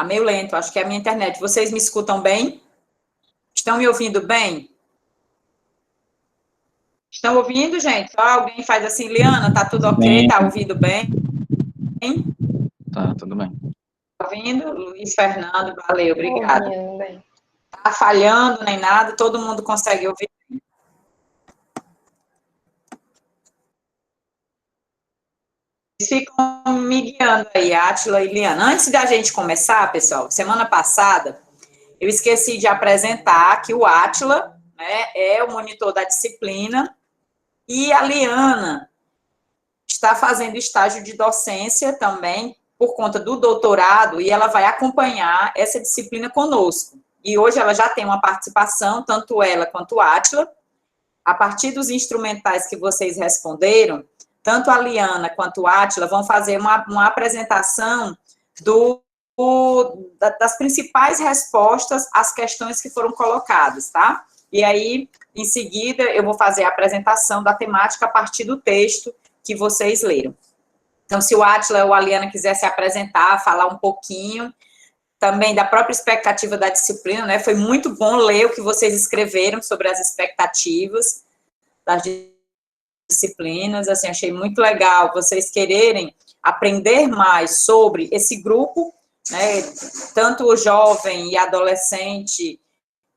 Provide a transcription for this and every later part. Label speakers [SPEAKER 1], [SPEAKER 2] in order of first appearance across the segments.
[SPEAKER 1] Tá meio lento, acho que é a minha internet. Vocês me escutam bem? Estão me ouvindo bem? Estão ouvindo, gente? Só alguém faz assim, Liana, tá tudo ok?
[SPEAKER 2] Bem.
[SPEAKER 1] Tá ouvindo bem?
[SPEAKER 2] Tá, tudo bem.
[SPEAKER 1] Tá ouvindo? Luiz Fernando, valeu, obrigada.
[SPEAKER 3] Ouvindo bem.
[SPEAKER 1] Tá falhando nem nada, todo mundo consegue ouvir. Ficam me guiando aí, Átila e Liana. Antes da gente começar, pessoal, semana passada, eu esqueci de apresentar que o Átila, né, é o monitor da disciplina e a Liana está fazendo estágio de docência também por conta do doutorado e ela vai acompanhar essa disciplina conosco. E hoje ela já tem uma participação, tanto ela quanto o Átila. A partir dos instrumentais que vocês responderam, tanto a Liana quanto o Átila vão fazer uma apresentação das principais respostas às questões que foram colocadas, tá? E aí, em seguida, eu vou fazer a apresentação da temática a partir do texto que vocês leram. Então, se o Átila ou a Liana quiser se apresentar, falar um pouquinho também da própria expectativa da disciplina, né? Foi muito bom ler o que vocês escreveram sobre as expectativas das disciplinas, assim, achei muito legal vocês quererem aprender mais sobre esse grupo, né? Tanto o jovem e adolescente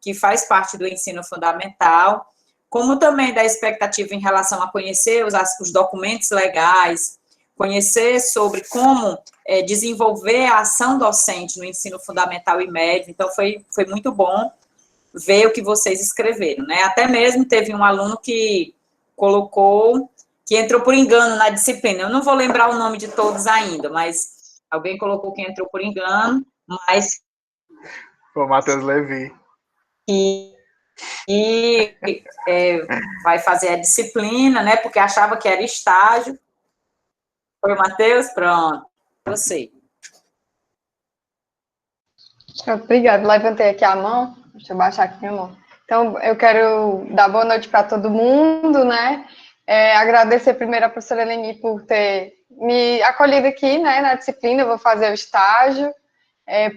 [SPEAKER 1] que faz parte do ensino fundamental, como também da expectativa em relação a conhecer os documentos legais, conhecer sobre como desenvolver a ação docente no ensino fundamental e médio. Então, foi muito bom ver o que vocês escreveram, né? Até mesmo teve um aluno que colocou, que entrou por engano na disciplina. Eu não vou lembrar o nome de todos ainda, mas alguém colocou que entrou por engano, mas...
[SPEAKER 4] Foi o Matheus Levi.
[SPEAKER 1] Vai fazer a disciplina, né? Porque achava que era estágio. Foi o Matheus? Pronto. Você.
[SPEAKER 3] Obrigada. Levantei aqui a mão. Deixa eu baixar aqui minha mão. Então, eu quero dar boa noite para todo mundo, né? Agradecer primeiro a professora Eleni por ter me acolhido aqui, né, na disciplina. Eu vou fazer o estágio.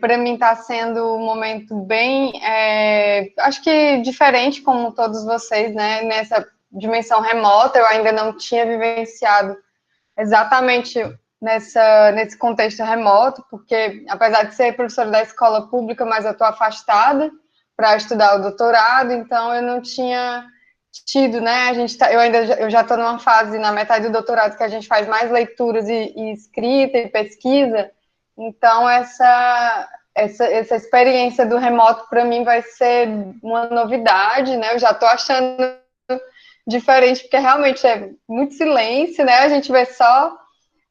[SPEAKER 3] Para mim está sendo um momento bem, acho que diferente, como todos vocês, né? Nessa dimensão remota, eu ainda não tinha vivenciado exatamente nesse contexto remoto, porque apesar de ser professora da escola pública, mas eu estou afastada para estudar o doutorado, então eu não tinha tido, né? Eu já estou numa fase na metade do doutorado que a gente faz mais leituras e escrita e pesquisa. Então essa experiência do remoto para mim vai ser uma novidade, né? Eu já estou achando diferente porque realmente é muito silêncio, né? A gente vê só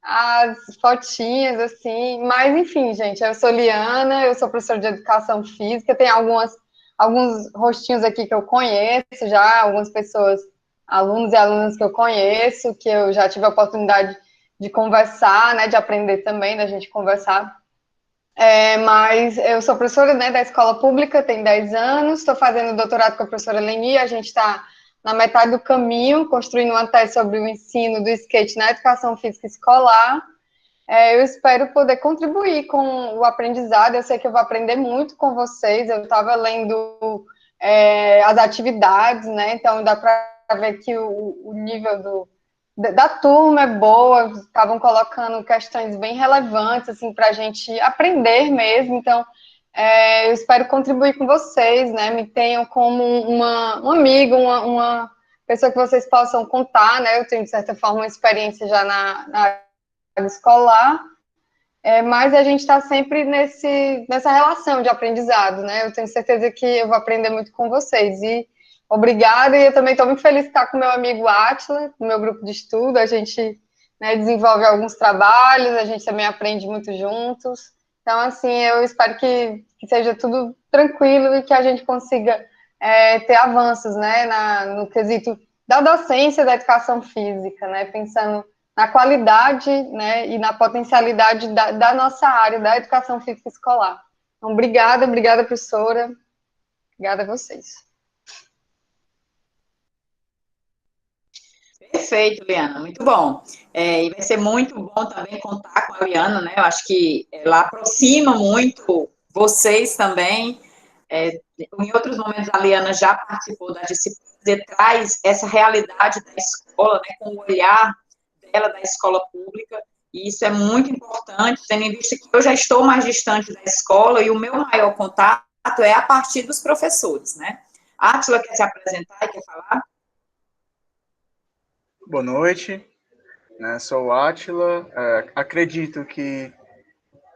[SPEAKER 3] as fotinhas, assim, mas enfim, gente, eu sou Liana, eu sou professora de educação física, tem alguns rostinhos aqui que eu conheço já, algumas pessoas, alunos e alunas que eu conheço, que eu já tive a oportunidade de conversar, né, de aprender também, da gente conversar, mas eu sou professora, né, da escola pública, tem 10 anos, estou fazendo doutorado com a professora Leni, a gente está na metade do caminho, construindo uma tese sobre o ensino do skate na educação física escolar. Eu espero poder contribuir com o aprendizado, eu sei que eu vou aprender muito com vocês, eu estava lendo as atividades, né, então dá para ver que o nível da turma é boa, estavam colocando questões bem relevantes, assim, para a gente aprender mesmo, então eu espero contribuir com vocês, né, me tenham como um amigo, uma pessoa que vocês possam contar, né, eu tenho, de certa forma, uma experiência já na área escolar, mas a gente está sempre nessa relação de aprendizado, né, eu tenho certeza que eu vou aprender muito com vocês, e obrigada, e eu também estou muito feliz de estar com meu amigo Átila, no meu grupo de estudo, a gente, né, desenvolve alguns trabalhos, a gente também aprende muito juntos. Então, assim, eu espero que seja tudo tranquilo e que a gente consiga ter avanços, né, no quesito da docência da educação física, né, pensando na qualidade, né, e na potencialidade da nossa área, da educação física escolar. Então, obrigada, professora, obrigada a vocês.
[SPEAKER 1] Perfeito, Liana, muito bom. E vai ser muito bom também contar com a Liana, né? Eu acho que ela aproxima muito vocês também. Em outros momentos, a Liana já participou da disciplina e traz essa realidade da escola, né, com o olhar dela da escola pública, e isso é muito importante, tendo em vista que eu já estou mais distante da escola e o meu maior contato é a partir dos professores, né? A Átila quer se apresentar e quer falar?
[SPEAKER 4] Boa noite, né? Sou o Átila. Acredito que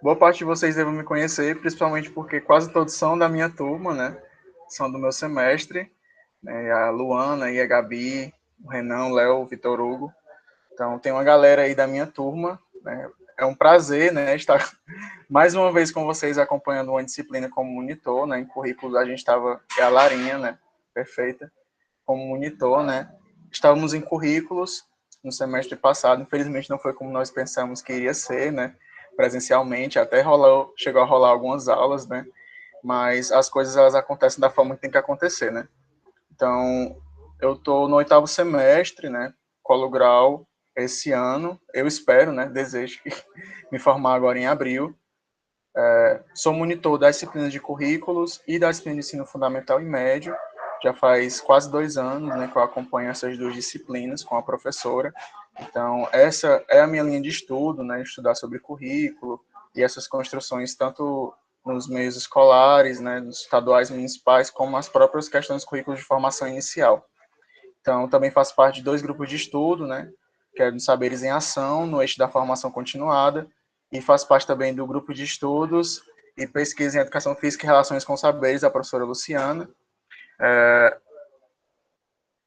[SPEAKER 4] boa parte de vocês devem me conhecer, principalmente porque quase todos são da minha turma, né? São do meu semestre, né? A Luana e a Gabi, o Renan, o Léo, o Vitor Hugo. Então, tem uma galera aí da minha turma, né? É um prazer, né, estar mais uma vez com vocês acompanhando uma disciplina como monitor, né? Em currículo a gente estava, é a Larinha, né? Perfeita, como monitor, né? Estávamos em currículos no semestre passado, infelizmente não foi como nós pensamos que iria ser, né? Presencialmente, até chegou a rolar algumas aulas, né? Mas as coisas elas acontecem da forma que tem que acontecer, né? Então, eu estou no 8º semestre, né? Colo grau esse ano, eu espero, né? Desejo me formar agora em abril. Sou monitor das disciplinas de currículos e da disciplina de ensino fundamental e médio. Já faz quase 2 anos, né, que eu acompanho essas duas disciplinas com a professora. Então, essa é a minha linha de estudo, né, estudar sobre currículo e essas construções, tanto nos meios escolares, né, nos estaduais e municipais, como as próprias questões dos currículos de formação inicial. Então, também faço parte de 2 grupos de estudo, né, que é do Saberes em Ação, no eixo da formação continuada, e faço parte também do grupo de estudos e pesquisa em Educação Física e Relações com Saberes, da professora Luciana.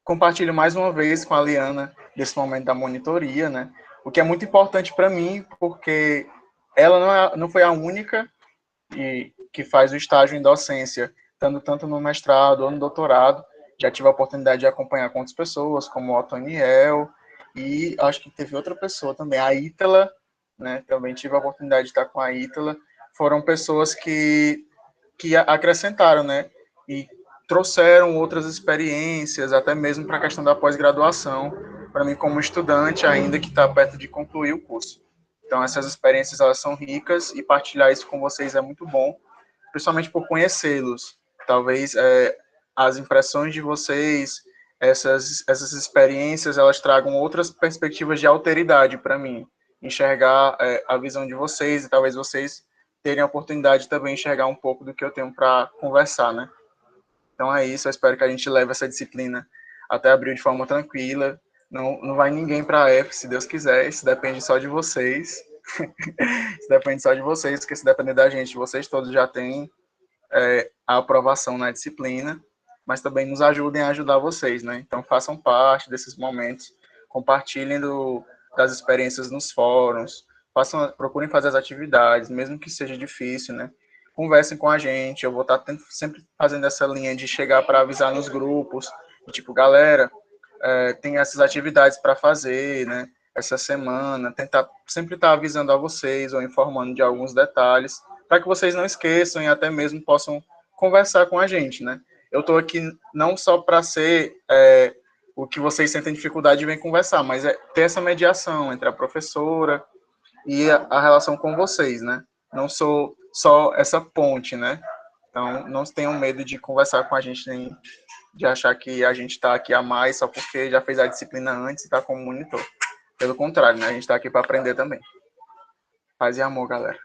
[SPEAKER 4] Compartilho mais uma vez com a Liana desse momento da monitoria, né, o que é muito importante para mim, porque ela não foi a única que faz o estágio em docência, tanto no mestrado ou no doutorado. Já tive a oportunidade de acompanhar com outras pessoas, como o Otoniel, e acho que teve outra pessoa também, a Ítala, né? Também tive a oportunidade de estar com a Ítala. Foram pessoas que acrescentaram, né? E trouxeram outras experiências, até mesmo para a questão da pós-graduação, para mim como estudante ainda que está perto de concluir o curso. Então, essas experiências, elas são ricas e partilhar isso com vocês é muito bom, principalmente por conhecê-los. Talvez as impressões de vocês, essas experiências, elas tragam outras perspectivas de alteridade para mim. Enxergar a visão de vocês e talvez vocês terem a oportunidade de também enxergar um pouco do que eu tenho para conversar, né? Então é isso, eu espero que a gente leve essa disciplina até abril de forma tranquila. Não vai ninguém para a F, se Deus quiser, isso depende só de vocês. Isso depende só de vocês, porque se depender da gente, vocês todos já têm a aprovação na disciplina, mas também nos ajudem a ajudar vocês, né? Então façam parte desses momentos, compartilhem das experiências nos fóruns, procurem fazer as atividades, mesmo que seja difícil, né? Conversem com a gente, eu vou estar sempre fazendo essa linha de chegar para avisar nos grupos, tipo, galera, tem essas atividades para fazer, né? Essa semana, tentar sempre estar avisando a vocês ou informando de alguns detalhes, para que vocês não esqueçam e até mesmo possam conversar com a gente, né? Eu estou aqui não só para ser o que vocês sentem dificuldade de vir conversar, mas ter essa mediação entre a professora e a relação com vocês, né? Não sou só essa ponte, né? Então, não tenham medo de conversar com a gente, nem de achar que a gente está aqui a mais só porque já fez a disciplina antes e está como monitor. Pelo contrário, né? A gente está aqui para aprender também. Paz e amor, galera.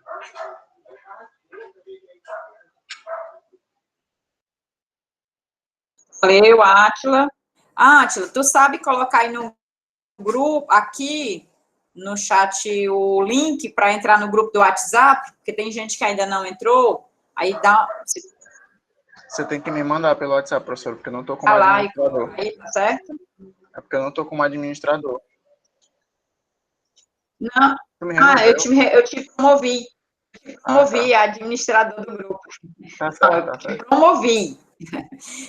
[SPEAKER 1] Valeu, Átila. Átila, tu sabe colocar aí no grupo, aqui no chat, o link para entrar no grupo do WhatsApp? Porque tem gente que ainda não entrou. Aí dá.
[SPEAKER 4] Você tem que me mandar pelo WhatsApp, professor, porque eu não estou como
[SPEAKER 1] Lá,
[SPEAKER 4] administrador.
[SPEAKER 1] aí, tá certo?
[SPEAKER 4] É porque eu não estou como administrador.
[SPEAKER 1] Não.
[SPEAKER 4] Tu me
[SPEAKER 1] Eu te promovi. Promovi
[SPEAKER 4] tá.
[SPEAKER 1] a administrador do grupo.
[SPEAKER 4] Tá certo, tá certo.
[SPEAKER 1] Promovi.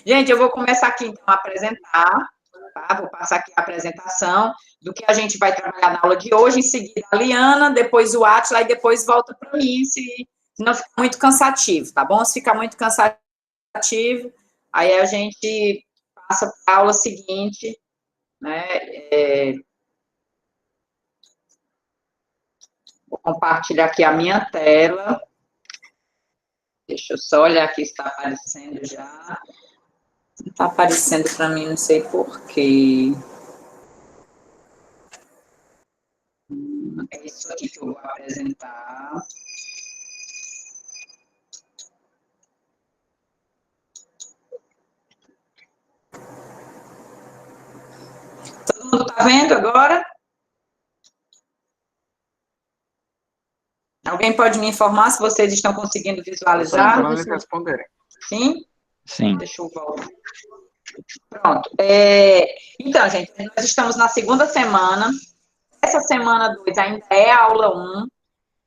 [SPEAKER 1] Gente, eu vou começar aqui, então, a apresentar, tá? Vou passar aqui a apresentação do que a gente vai trabalhar na aula de hoje, em seguida a Liana, depois o Átila, e depois volta para mim, se não ficar muito cansativo, tá bom? Se ficar muito cansativo, aí a gente passa para a aula seguinte, né? Vou compartilhar aqui a minha tela. Deixa eu só olhar aqui se está aparecendo já. Não está aparecendo para mim, não sei por quê. É isso aqui que eu vou apresentar. Todo mundo está vendo agora? Alguém pode me informar se vocês estão conseguindo visualizar?
[SPEAKER 4] Para eles responderem.
[SPEAKER 1] Sim?
[SPEAKER 2] Sim.
[SPEAKER 1] Deixa eu voltar. Pronto. Então, gente, nós estamos na segunda semana. Essa semana 2 ainda é a aula 1,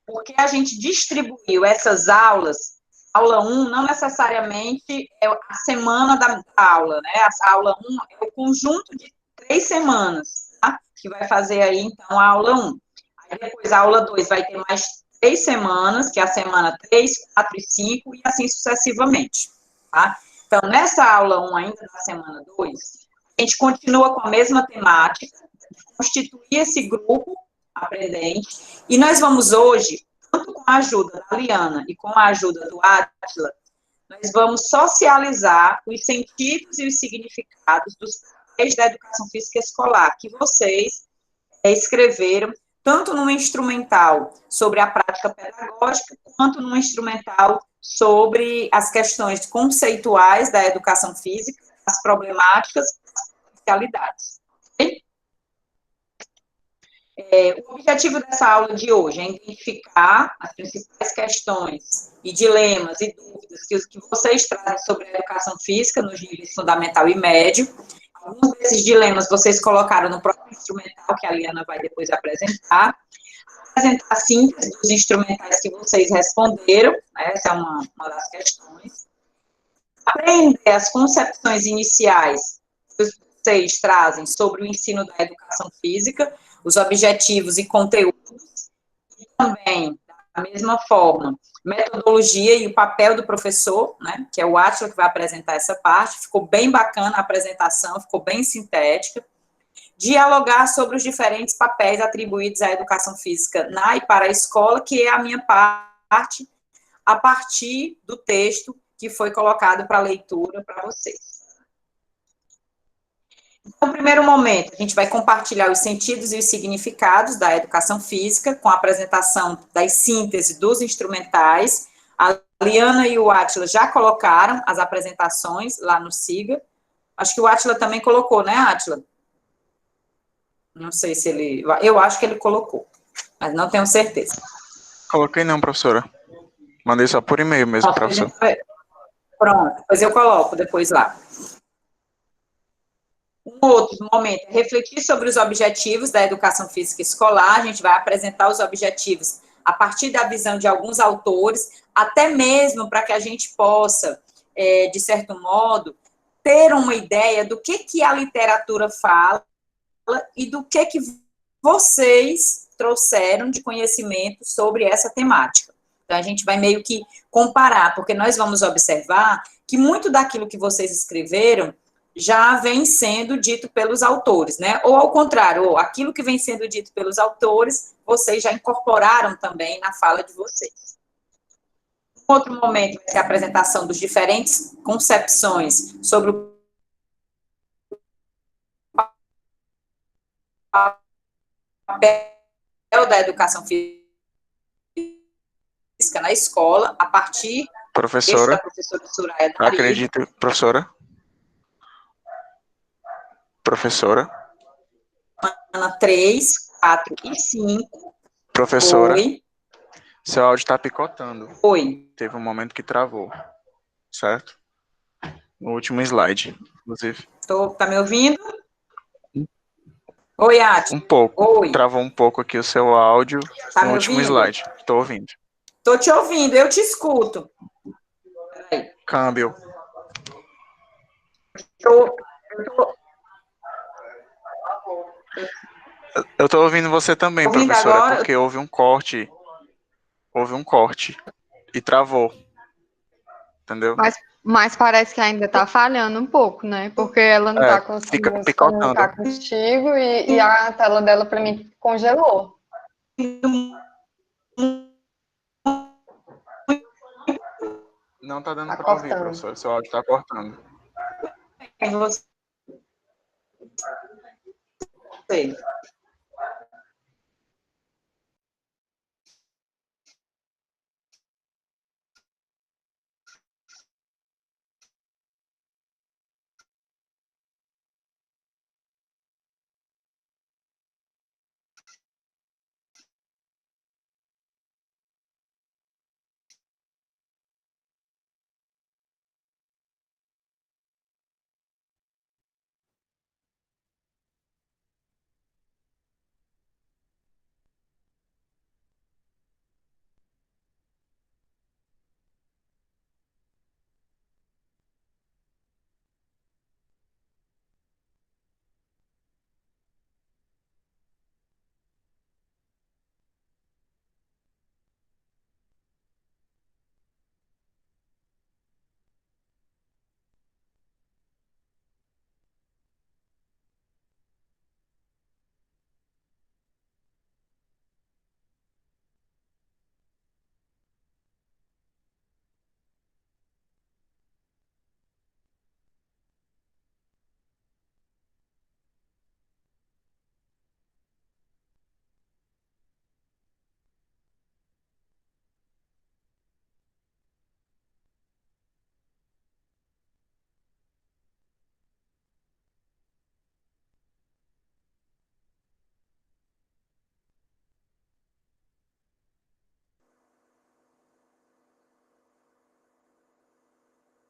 [SPEAKER 1] porque a gente distribuiu essas aulas. Aula 1 não necessariamente é a semana da aula, né? A aula 1 é o conjunto de 3 semanas, tá? Que vai fazer aí, então, a aula 1. Aí depois a aula 2 vai ter mais 3 semanas, que é a semana 3, 4 e 5, e assim sucessivamente, tá? Então, nessa aula 1 ainda, na semana 2, a gente continua com a mesma temática, constituir esse grupo aprendente, e nós vamos hoje, tanto com a ajuda da Liana e com a ajuda do Átila, nós vamos socializar os sentidos e os significados dos papéis da educação física escolar, que vocês escreveram, tanto no instrumental sobre a prática pedagógica, quanto no instrumental sobre as questões conceituais da educação física, as problemáticas, as potencialidades. Okay? O objetivo dessa aula de hoje é identificar as principais questões e dilemas e dúvidas que vocês trazem sobre a educação física nos níveis fundamental e médio. Alguns desses dilemas vocês colocaram no próprio instrumental, que a Liana vai depois apresentar a síntese dos instrumentais que vocês responderam, né? Essa é uma das questões. Aprender as concepções iniciais que vocês trazem sobre o ensino da educação física, os objetivos e conteúdos, e também, da mesma forma, metodologia e o papel do professor, né, que é o Átila que vai apresentar essa parte. Ficou bem bacana a apresentação, ficou bem sintética. Dialogar sobre os diferentes papéis atribuídos à educação física na e para a escola, que é a minha parte, a partir do texto que foi colocado para leitura para vocês. Então, no primeiro momento, a gente vai compartilhar os sentidos e os significados da educação física, com a apresentação das sínteses dos instrumentais. A Liana e o Átila já colocaram as apresentações lá no SIGA. Acho que o Átila também colocou, né, Átila? Não sei se ele... Eu acho que ele colocou, mas não tenho certeza.
[SPEAKER 4] Coloquei não, professora. Mandei só por e-mail mesmo, professor.
[SPEAKER 1] Pronto, depois eu coloco depois lá. Um outro momento é refletir sobre os objetivos da educação física escolar. A gente vai apresentar os objetivos a partir da visão de alguns autores, até mesmo para que a gente possa, de certo modo, ter uma ideia do que a literatura fala e do que vocês trouxeram de conhecimento sobre essa temática. Então, a gente vai meio que comparar, porque nós vamos observar que muito daquilo que vocês escreveram já vem sendo dito pelos autores, né? Ou ao contrário, ou aquilo que vem sendo dito pelos autores, vocês já incorporaram também na fala de vocês. Um outro momento vai ser a apresentação dos diferentes concepções sobre o papel da educação física na escola, a partir
[SPEAKER 4] Professora,
[SPEAKER 1] da professora Soraya Dari.
[SPEAKER 4] acredito, professora. Professora.
[SPEAKER 1] Ana 3, 4 e 5.
[SPEAKER 4] Professora.
[SPEAKER 1] Oi.
[SPEAKER 4] Seu áudio está picotando.
[SPEAKER 1] Oi.
[SPEAKER 4] Teve um momento que travou, certo? No último slide, inclusive.
[SPEAKER 1] Tá me ouvindo? Oi, Ati.
[SPEAKER 4] Um pouco.
[SPEAKER 1] Oi.
[SPEAKER 4] Travou um pouco aqui o seu áudio
[SPEAKER 1] Tá
[SPEAKER 4] no
[SPEAKER 1] me
[SPEAKER 4] último
[SPEAKER 1] ouvindo?
[SPEAKER 4] slide. Estou ouvindo.
[SPEAKER 1] Tô te ouvindo, eu te escuto. Peraí.
[SPEAKER 4] Câmbio. Eu tô ouvindo você também,
[SPEAKER 1] Ouvindo
[SPEAKER 4] professora,
[SPEAKER 1] agora?
[SPEAKER 4] porque houve um corte e travou. Entendeu?
[SPEAKER 3] Mas Mas parece que ainda está falhando um pouco, né? Porque ela não está
[SPEAKER 4] Fica
[SPEAKER 3] conseguindo se
[SPEAKER 4] picotando.
[SPEAKER 3] comunicar contigo e a tela dela, para mim, congelou.
[SPEAKER 4] Não está dando
[SPEAKER 3] Tá
[SPEAKER 4] para ouvir,
[SPEAKER 3] cortando.
[SPEAKER 4] professor. Seu áudio está cortando.
[SPEAKER 1] Você.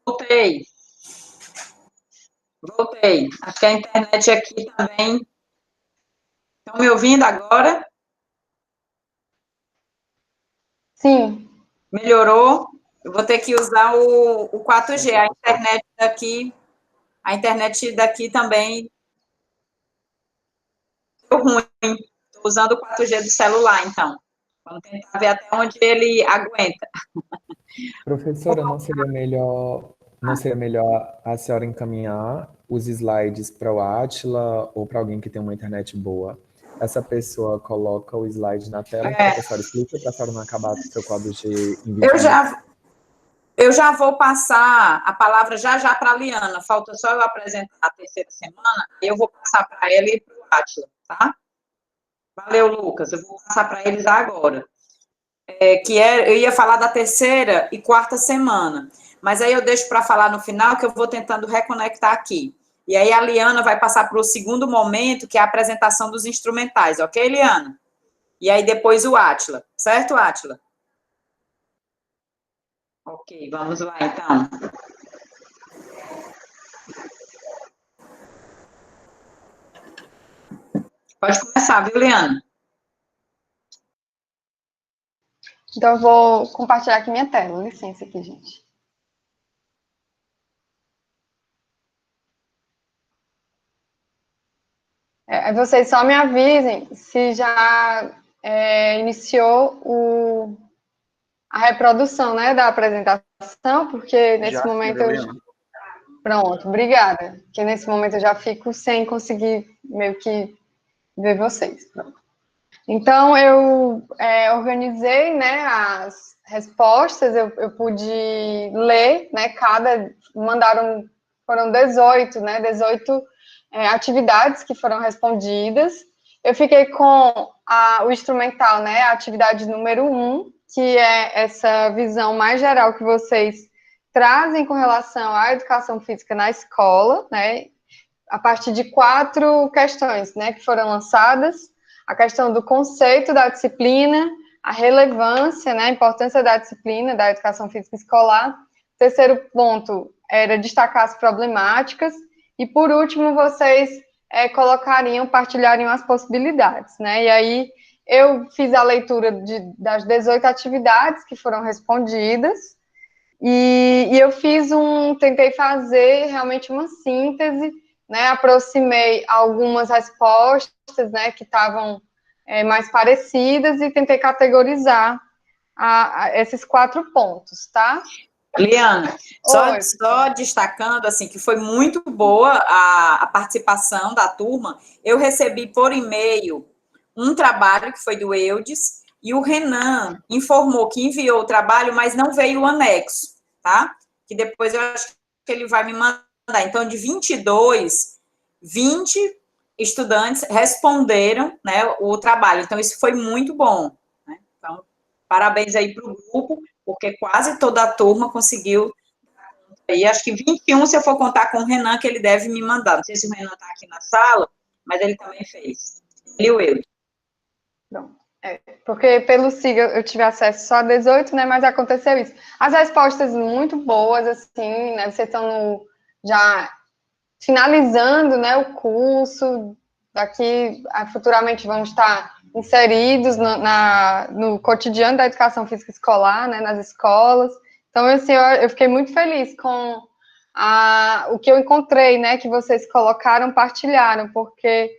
[SPEAKER 1] Voltei. Voltei. Acho que a internet aqui também. Estão me ouvindo agora?
[SPEAKER 3] Sim.
[SPEAKER 1] Melhorou? Eu vou ter que usar o 4G. A internet daqui também deu ruim. Estou usando o 4G do celular, então. Vamos tentar ver até onde ele aguenta.
[SPEAKER 2] Professora, não seria melhor a senhora encaminhar os slides para o Átila ou para alguém que tem uma internet boa? Essa pessoa coloca o slide na tela enquanto a senhora explica, para a senhora não acabar com o seu quadro G em vídeo.
[SPEAKER 1] Eu já vou passar a palavra já para a Liana. Falta só eu apresentar a terceira semana, e eu vou passar para ela e para o Átila, tá? Valeu, Lucas. Eu vou passar para eles agora. Eu ia falar da terceira e quarta semana, mas aí eu deixo para falar no final, que eu vou tentando reconectar aqui. E aí a Liana vai passar para o segundo momento, que é a apresentação dos instrumentais, ok, Liana? E aí depois o Átila, certo, Átila? Ok, vamos lá, então. Pode começar, viu, Liana?
[SPEAKER 3] Então, eu vou compartilhar aqui minha tela. Licença aqui, gente. Vocês só me avisem se já iniciou a reprodução, né, da apresentação, porque nesse momento Pronto, obrigada. Porque nesse momento eu já fico sem conseguir meio que ver vocês. Pronto. Então, eu organizei, né, as respostas, eu pude ler, né, foram 18, né, 18 atividades que foram respondidas. Eu fiquei com o instrumental, né, a atividade número 1, que é essa visão mais geral que vocês trazem com relação à educação física na escola, né, a partir de 4 questões, né, que foram lançadas. A questão do conceito da disciplina, a relevância, né, a importância da disciplina, da educação física escolar. O terceiro ponto era destacar as problemáticas. E, por último, vocês partilhariam as possibilidades, né? E aí, eu fiz a leitura das 18 atividades que foram respondidas, e eu tentei fazer realmente uma síntese, né, aproximei algumas respostas, né, que estavam mais parecidas e tentei categorizar esses 4 pontos, tá?
[SPEAKER 1] Liana,
[SPEAKER 3] Oi.
[SPEAKER 1] só destacando, assim, que foi muito boa a participação da turma. Eu recebi por e-mail um trabalho que foi do Eudes, e o Renan informou que enviou o trabalho, mas não veio o anexo, tá? Que depois eu acho que ele vai me mandar. Então, de 22, 20 estudantes responderam, né, o trabalho. Então, isso foi muito bom, né? Então, parabéns aí para o grupo, porque quase toda a turma conseguiu. E acho que 21, se eu for contar com o Renan, que ele deve me mandar. Não sei se o Renan está aqui na sala, mas ele também fez. Ele e o Eudes.
[SPEAKER 3] Pronto. Porque pelo SIG eu tive acesso só a 18, né? Mas aconteceu isso. As respostas muito boas, assim, né? Vocês estão já finalizando, né, o curso. Daqui, futuramente, vamos estar inseridos no cotidiano da educação física escolar, né? Nas escolas. Então, assim, eu fiquei muito feliz com o que eu encontrei, né? Que vocês colocaram, partilharam, porque,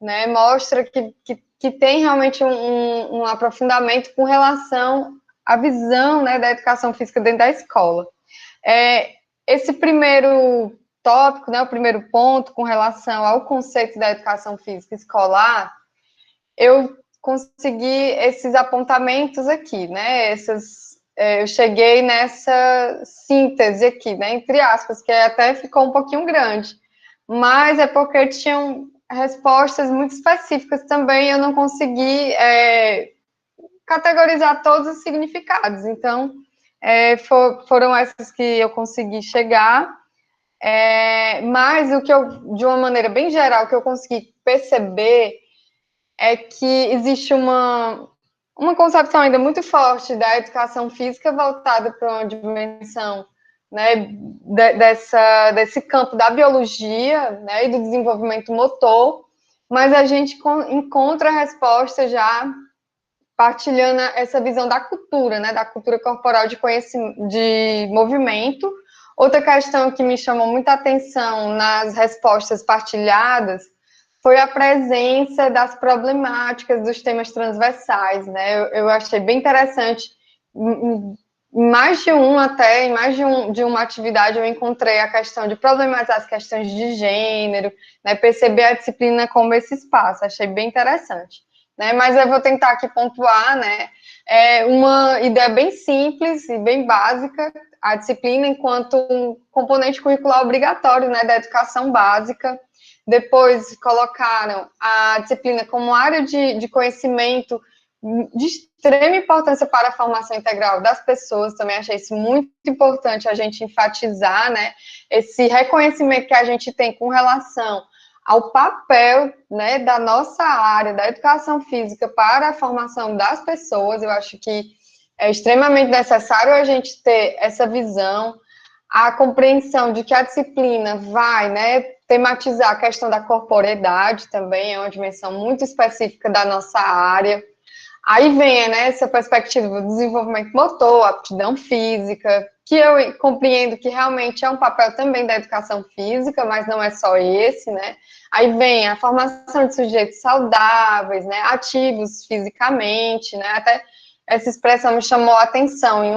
[SPEAKER 3] né, mostra que tem realmente um aprofundamento com relação à visão, né, da educação física dentro da escola. Esse primeiro tópico, né, o primeiro ponto com relação ao conceito da educação física escolar, eu consegui esses apontamentos aqui, né, eu cheguei nessa síntese aqui, né, entre aspas, que até ficou um pouquinho grande, mas é porque tinham respostas muito específicas também, eu não consegui categorizar todos os significados. Então, foram essas que eu consegui chegar, mas o que de uma maneira bem geral, o que eu consegui perceber é que existe uma concepção ainda muito forte da educação física voltada para uma dimensão, né, desse campo da biologia, né, e do desenvolvimento motor, mas a gente encontra a resposta já partilhando essa visão da cultura, né, da cultura corporal de movimento. Outra questão que me chamou muita atenção nas respostas partilhadas foi a presença das problemáticas dos temas transversais, né? Eu achei bem interessante. Em mais de uma atividade eu encontrei a questão de problematizar as questões de gênero, né? Perceber a disciplina como esse espaço, achei bem interessante, né? Mas eu vou tentar aqui pontuar, né? Uma ideia bem simples e bem básica, a disciplina enquanto um componente curricular obrigatório, né, da educação básica. Depois colocaram a disciplina como área de conhecimento de extrema importância para a formação integral das pessoas. Também achei isso muito importante a gente enfatizar, né, esse reconhecimento que a gente tem com relação ao papel, né, da nossa área, da educação física para a formação das pessoas. Eu acho que é extremamente necessário a gente ter essa visão, a compreensão de que a disciplina vai, né, tematizar a questão da corporeidade também, é uma dimensão muito específica da nossa área. Aí vem, né, essa perspectiva do desenvolvimento motor, aptidão física, que eu compreendo que realmente é um papel também da educação física, mas não é só esse, né? Aí vem a formação de sujeitos saudáveis, né, ativos fisicamente, né? Até essa expressão me chamou a atenção em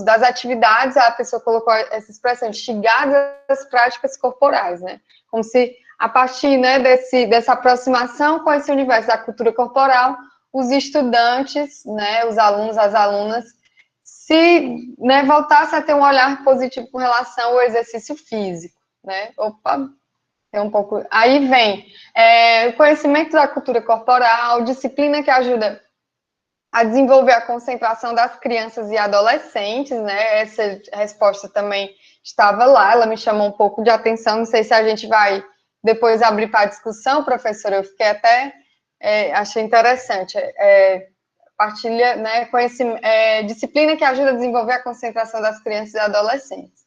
[SPEAKER 3] das atividades, a pessoa colocou essa expressão, instigadas às práticas corporais, né? Como se, a partir, né, dessa aproximação com esse universo da cultura corporal, os estudantes, né, os alunos, as alunas, né, voltassem a ter um olhar positivo com relação ao exercício físico, né? Opa, tem um pouco... Aí vem o conhecimento da cultura corporal, disciplina que ajuda a desenvolver a concentração das crianças e adolescentes, né? Essa resposta também estava lá, ela me chamou um pouco de atenção, não sei se a gente vai depois abrir para a discussão, professora, eu fiquei até, achei interessante, partilha, né, disciplina que ajuda a desenvolver a concentração das crianças e adolescentes.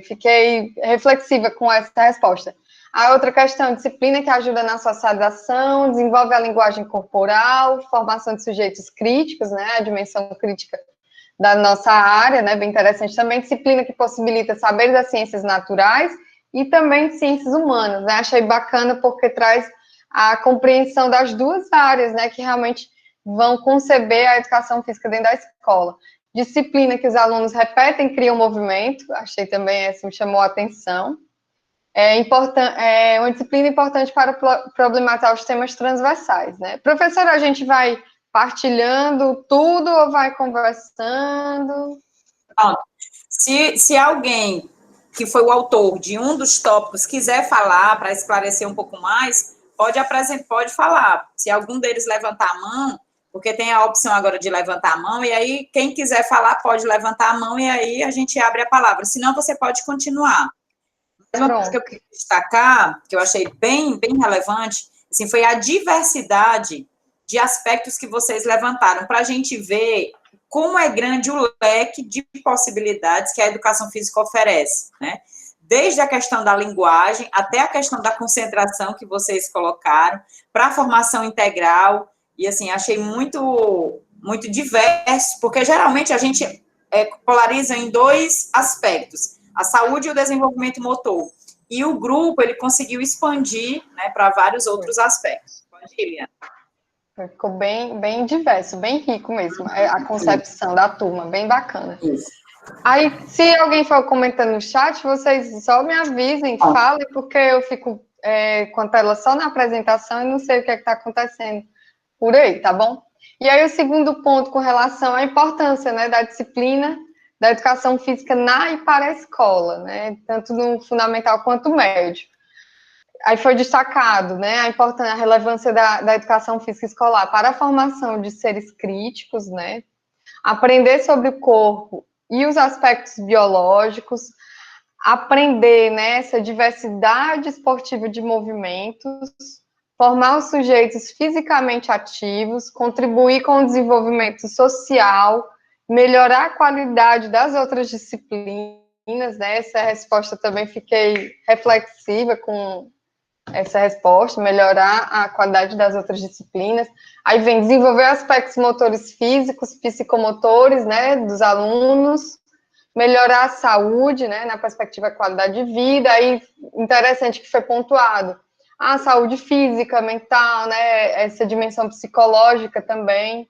[SPEAKER 3] Fiquei reflexiva com essa resposta. A outra questão, disciplina que ajuda na socialização, desenvolve a linguagem corporal, formação de sujeitos críticos, né, a dimensão crítica da nossa área, né, bem interessante também, disciplina que possibilita saberes das ciências naturais e também de ciências humanas, né, achei bacana porque traz a compreensão das duas áreas, né, que realmente vão conceber a educação física dentro da escola. Disciplina que os alunos repetem, criam movimento, achei também, essa me chamou a atenção. É uma disciplina importante para problematizar os temas transversais, né? Professora, a gente vai partilhando tudo ou vai conversando?
[SPEAKER 1] Pronto. Se alguém que foi o autor de um dos tópicos quiser falar para esclarecer um pouco mais, pode falar. Se algum deles levantar a mão, porque tem a opção agora de levantar a mão, e aí quem quiser falar pode levantar a mão e aí a gente abre a palavra. Senão você pode continuar. Uma coisa que eu queria destacar, que eu achei bem relevante, assim, foi a diversidade de aspectos que vocês levantaram, para a gente ver como é grande o leque de possibilidades que a educação física oferece, né? Desde a questão da linguagem, até a questão da concentração que vocês colocaram, para a formação integral, e assim, achei muito diverso, porque geralmente a gente polariza em dois aspectos, a saúde e o desenvolvimento motor. E o grupo, ele conseguiu expandir, né, para vários outros aspectos. Pode ir, Liana.
[SPEAKER 3] Ficou bem diverso, bem rico mesmo, a concepção da turma, bem bacana.
[SPEAKER 1] Isso.
[SPEAKER 3] Aí, se alguém for comentando no chat, vocês só me avisem, falem, porque eu fico com a tela só na apresentação e não sei o que está acontecendo por aí, tá bom? E aí, o segundo ponto com relação à importância, né, da disciplina da educação física na e para a escola, né, tanto no fundamental quanto no médio. Aí foi destacado, né, a relevância da educação física escolar para a formação de seres críticos, né, aprender sobre o corpo e os aspectos biológicos, aprender, né, essa diversidade esportiva de movimentos, formar os sujeitos fisicamente ativos, contribuir com o desenvolvimento social, melhorar a qualidade das outras disciplinas, né, essa resposta também fiquei reflexiva com essa resposta, melhorar a qualidade das outras disciplinas. Aí vem desenvolver aspectos motores físicos, psicomotores, né, dos alunos, melhorar a saúde, né, na perspectiva da qualidade de vida. Aí, interessante que foi pontuado, a saúde física, mental, né, essa dimensão psicológica também.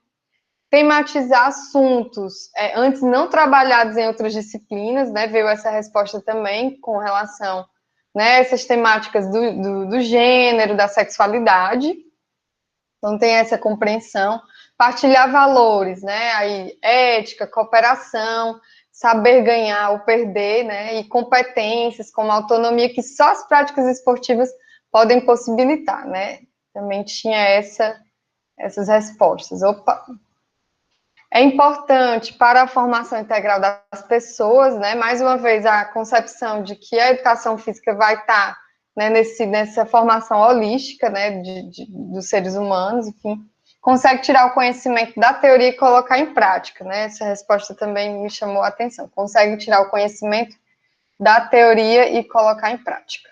[SPEAKER 3] Tematizar assuntos antes não trabalhados em outras disciplinas, né, veio essa resposta também com relação, né, essas temáticas do gênero, da sexualidade. Então, tem essa compreensão. Partilhar valores, né, aí, ética, cooperação, saber ganhar ou perder, né, e competências como autonomia, que só as práticas esportivas podem possibilitar, né. Também tinha essas respostas. Opa! É importante para a formação integral das pessoas, né? Mais uma vez, a concepção de que a educação física vai estar, né, nessa formação holística, né, dos seres humanos, enfim, consegue tirar o conhecimento da teoria e colocar em prática, né? Essa resposta também me chamou a atenção. Consegue tirar o conhecimento da teoria e colocar em prática.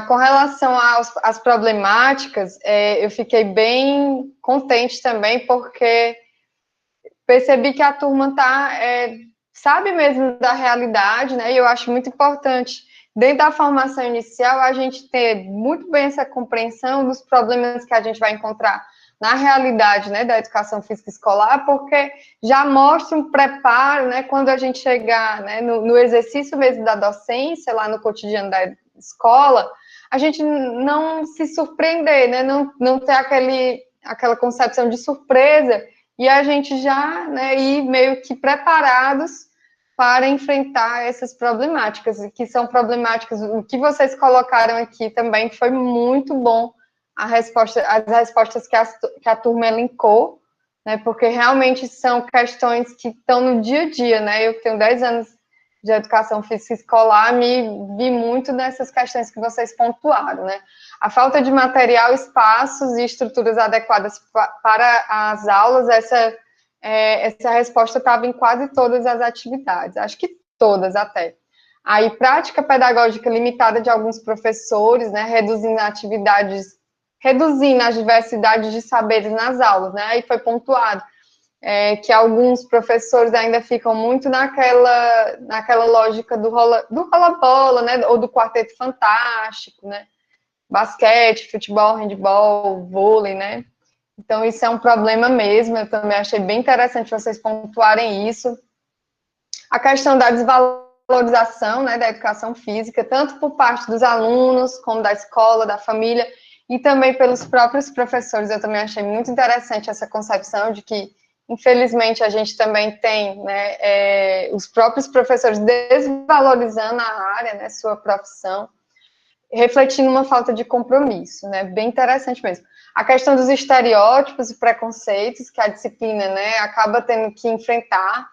[SPEAKER 3] Com relação às problemáticas, eu fiquei bem contente também, porque percebi que a turma sabe mesmo da realidade, né? E eu acho muito importante, dentro da formação inicial, a gente ter muito bem essa compreensão dos problemas que a gente vai encontrar na realidade, né, da educação física escolar, porque já mostra um preparo, né, quando a gente chegar, né, no exercício mesmo da docência, lá no cotidiano da escola, a gente não se surpreender, né, não ter aquela concepção de surpresa, e a gente já, né, ir meio que preparados para enfrentar essas problemáticas, que são problemáticas, o que vocês colocaram aqui também foi muito bom, as respostas que a turma elencou, né, porque realmente são questões que estão no dia a dia, né, eu tenho 10 anos de educação física escolar, me vi muito nessas questões que vocês pontuaram, né, a falta de material, espaços e estruturas adequadas para as aulas, essa resposta estava em quase todas as atividades, acho que todas até. Aí, prática pedagógica limitada de alguns professores, né, reduzindo as diversidades de saberes nas aulas, né, aí foi pontuado que alguns professores ainda ficam muito naquela lógica do rola-bola, né, ou do quarteto fantástico, né, basquete, futebol, handebol, vôlei, né, Então, isso é um problema mesmo, eu também achei bem interessante vocês pontuarem isso. A questão da desvalorização, né, da educação física, tanto por parte dos alunos, como da escola, da família, e também pelos próprios professores. Eu também achei muito interessante essa concepção de que, infelizmente, a gente também tem, né, os próprios professores desvalorizando a área, né, sua profissão, refletindo uma falta de compromisso, né, bem interessante mesmo. A questão dos estereótipos e preconceitos que a disciplina, né, acaba tendo que enfrentar,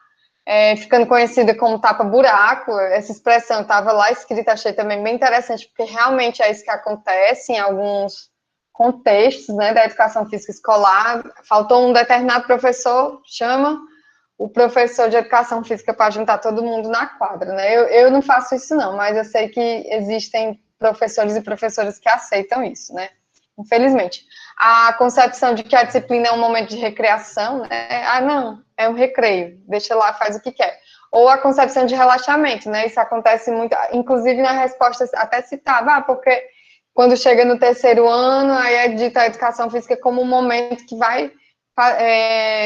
[SPEAKER 3] ficando conhecida como tapa-buraco, essa expressão estava lá escrita, achei também bem interessante, porque realmente é isso que acontece em alguns contextos, né, da educação física escolar. Faltou um determinado professor, chama o professor de educação física para juntar todo mundo na quadra, né? Eu não faço isso não, mas eu sei que existem professores e professoras que aceitam isso, né? Infelizmente. A concepção de que a disciplina é um momento de recreação, né? Ah, não, é um recreio, deixa lá, faz o que quer. Ou a concepção de relaxamento, né? Isso acontece muito, inclusive na resposta até citava, porque quando chega no terceiro ano, aí é dita a educação física como um momento que vai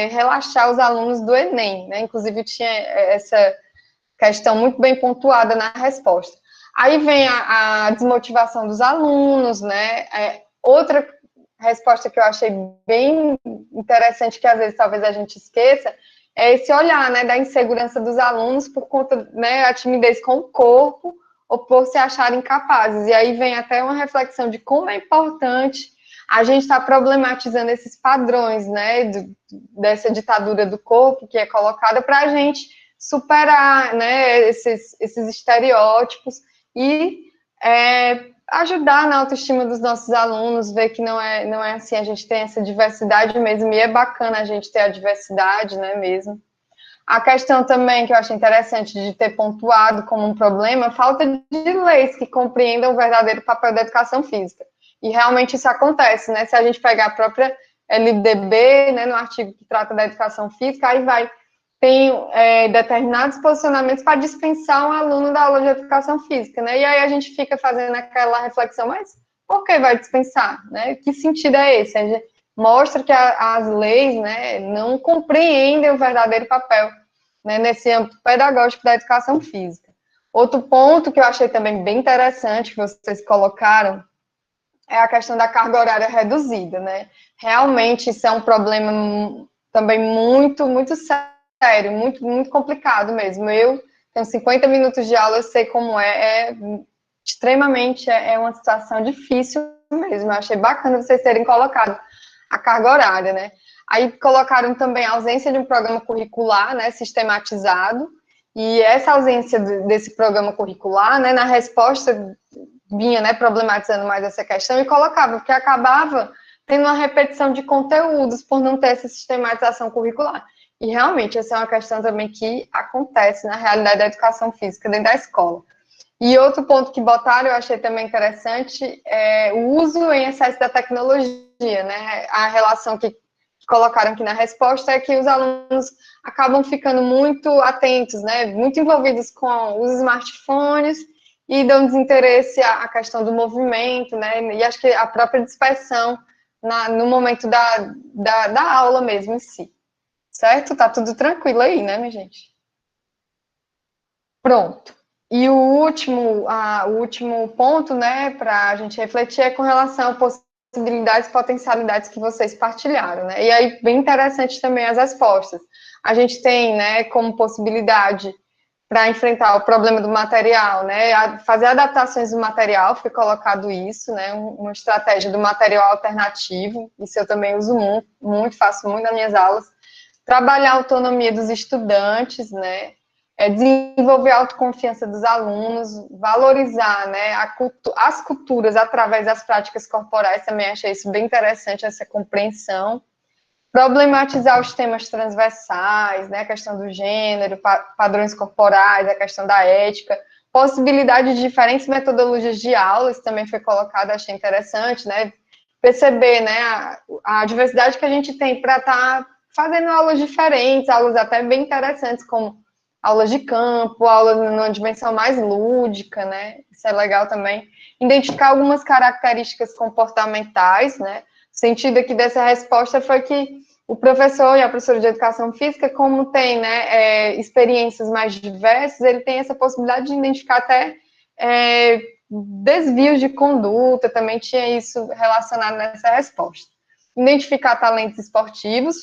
[SPEAKER 3] relaxar os alunos do Enem, né? Inclusive tinha essa questão muito bem pontuada na resposta. Aí vem a desmotivação dos alunos, né? Outra resposta que eu achei bem interessante, que às vezes talvez a gente esqueça, é esse olhar, né, da insegurança dos alunos por conta, né, a timidez com o corpo ou por se acharem incapazes. E aí vem até uma reflexão de como é importante a gente estar problematizando esses padrões, né, dessa ditadura do corpo que é colocada para a gente superar, né, esses estereótipos e ajudar na autoestima dos nossos alunos, ver que não é assim, a gente tem essa diversidade mesmo, e é bacana a gente ter a diversidade, né, mesmo. A questão também que eu acho interessante de ter pontuado como um problema, a falta de leis que compreendam o verdadeiro papel da educação física. E realmente isso acontece, né? Se a gente pegar a própria LDB, né, no artigo que trata da educação física, aí tem determinados posicionamentos para dispensar um aluno da aula de educação física, né? E aí a gente fica fazendo aquela reflexão, mas por que vai dispensar, né? Que sentido é esse? A gente mostra que as leis, né, não compreendem o verdadeiro papel, né, nesse âmbito pedagógico da educação física. Outro ponto que eu achei também bem interessante, que vocês colocaram, é a questão da carga horária reduzida, né? Realmente isso é um problema também muito, muito sério, muito, muito complicado mesmo. Eu tenho 50 minutos de aula, eu sei como extremamente, uma situação difícil mesmo. Eu achei bacana vocês terem colocado a carga horária, né? Aí colocaram também a ausência de um programa curricular, né, sistematizado, e essa ausência desse programa curricular, né, na resposta vinha, né, problematizando mais essa questão e colocava, porque acabava tendo uma repetição de conteúdos por não ter essa sistematização curricular. E realmente essa é uma questão também que acontece na realidade da educação física dentro da escola. E outro ponto que botaram, eu achei também interessante, é o uso em excesso da tecnologia, né? A relação que colocaram aqui na resposta é que os alunos acabam ficando muito atentos, né? Muito envolvidos com os smartphones e dão desinteresse à questão do movimento, né? E acho que a própria dispersão no momento da aula mesmo em si. Certo? Tá tudo tranquilo aí, né, minha gente? Pronto. E o último ponto, né, para a gente refletir é com relação a possibilidades e potencialidades que vocês partilharam, né? E aí, bem interessante também as respostas. A gente tem, né, como possibilidade para enfrentar o problema do material, né, fazer adaptações do material, foi colocado isso, né, uma estratégia do material alternativo, isso eu também uso muito, faço muito nas minhas aulas. Trabalhar a autonomia dos estudantes, né, desenvolver a autoconfiança dos alunos, valorizar, né, as culturas através das práticas corporais, também achei isso bem interessante, essa compreensão. Problematizar os temas transversais, né, a questão do gênero, padrões corporais, a questão da ética, possibilidade de diferentes metodologias de aulas, também foi colocado, achei interessante, né, perceber, né, a diversidade que a gente tem para estar fazendo aulas diferentes, aulas até bem interessantes, como aulas de campo, aulas numa dimensão mais lúdica, né? Isso é legal também. Identificar algumas características comportamentais, né? sentido aqui dessa resposta foi que o professor e a professora de educação física, como tem, né, experiências mais diversas, ele tem essa possibilidade de identificar até desvios de conduta, também tinha isso relacionado nessa resposta. Identificar talentos esportivos,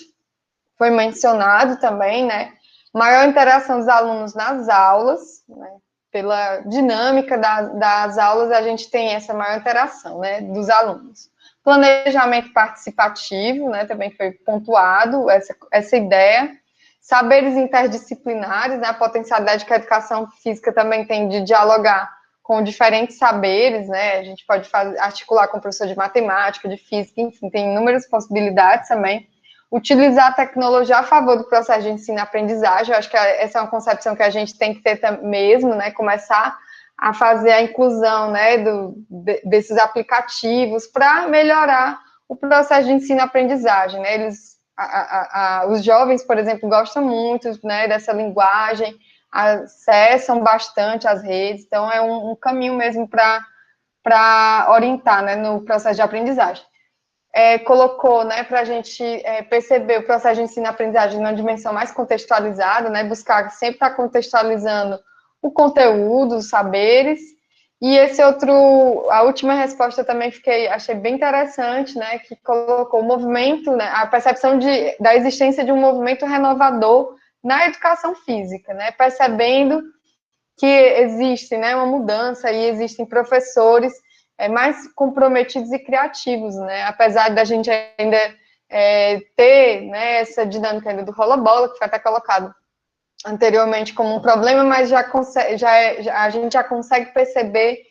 [SPEAKER 3] foi mencionado também, né, maior interação dos alunos nas aulas, né, pela dinâmica das aulas, a gente tem essa maior interação, né, dos alunos. Planejamento participativo, né, também foi pontuado essa ideia. Saberes interdisciplinares, né, a potencialidade que a educação física também tem de dialogar com diferentes saberes, né, a gente pode articular com o professor de matemática, de física, enfim, tem inúmeras possibilidades também. Utilizar a tecnologia a favor do processo de ensino e aprendizagem, eu acho que essa é uma concepção que a gente tem que ter mesmo, né, começar a fazer a inclusão, né, desses aplicativos para melhorar o processo de ensino e aprendizagem, né, os jovens, por exemplo, gostam muito, né, dessa linguagem, acessam bastante as redes, então é um caminho mesmo para orientar, né, no processo de aprendizagem. Colocou, né, para a gente perceber o processo de ensino-aprendizagem numa dimensão mais contextualizada, né, buscar sempre estar contextualizando o conteúdo, os saberes, e a última resposta também achei bem interessante, né, que colocou o movimento, né, a percepção da existência de um movimento renovador na educação física, né, percebendo que existe, né, uma mudança e existem professores mais comprometidos e criativos, né? Apesar da gente ainda ter, né, essa dinâmica ainda do rola-bola, que foi até colocado anteriormente como um problema, mas a gente já consegue perceber,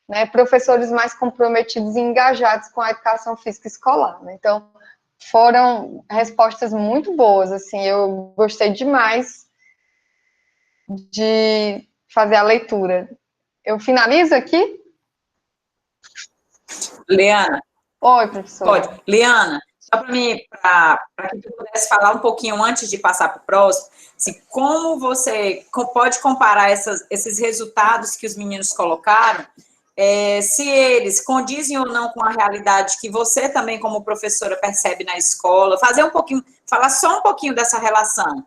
[SPEAKER 3] né, professores mais comprometidos e engajados com a educação física escolar, né? Então, foram respostas muito boas, assim, eu gostei demais de fazer a leitura. Eu finalizo aqui?
[SPEAKER 1] Liana.
[SPEAKER 3] Oi, professora.
[SPEAKER 1] Pode. Liana, só para que tu pudesse falar um pouquinho antes de passar para o próximo, assim, como você pode comparar esses resultados que os meninos colocaram, se eles condizem ou não com a realidade que você também, como professora, percebe na escola, falar só um pouquinho dessa relação.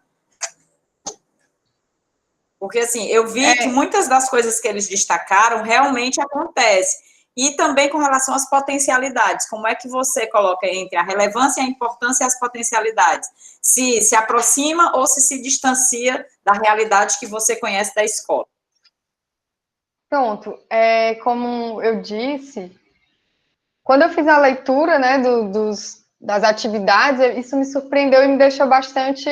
[SPEAKER 1] Porque, assim, eu vi que muitas das coisas que eles destacaram realmente acontecem. E também com relação às potencialidades. Como é que você coloca entre a relevância, a importância e as potencialidades? Se aproxima ou se distancia da realidade que você conhece da escola?
[SPEAKER 3] Pronto. Como eu disse, quando eu fiz a leitura, né, das atividades, isso me surpreendeu e me deixou bastante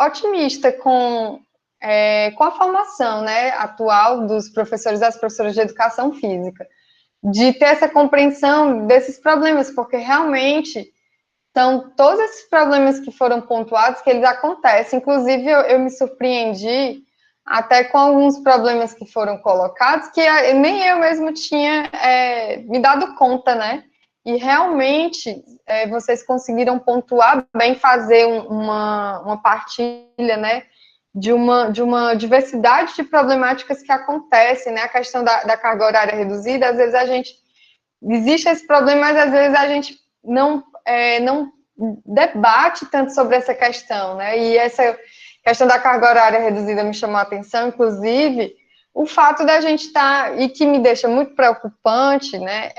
[SPEAKER 3] otimista com a formação, né, atual dos professores e das professoras de educação física, de ter essa compreensão desses problemas, porque realmente são todos esses problemas que foram pontuados que eles acontecem. Inclusive, eu me surpreendi até com alguns problemas que foram colocados que nem eu mesmo tinha me dado conta, né? E realmente vocês conseguiram pontuar bem, fazer uma partilha, né? De uma diversidade de problemáticas que acontecem, né? A questão da carga horária reduzida, às vezes existe esse problema, mas às vezes a gente não debate tanto sobre essa questão, né? E essa questão da carga horária reduzida me chamou a atenção, inclusive, o fato da gente estar, e que me deixa muito preocupante, né?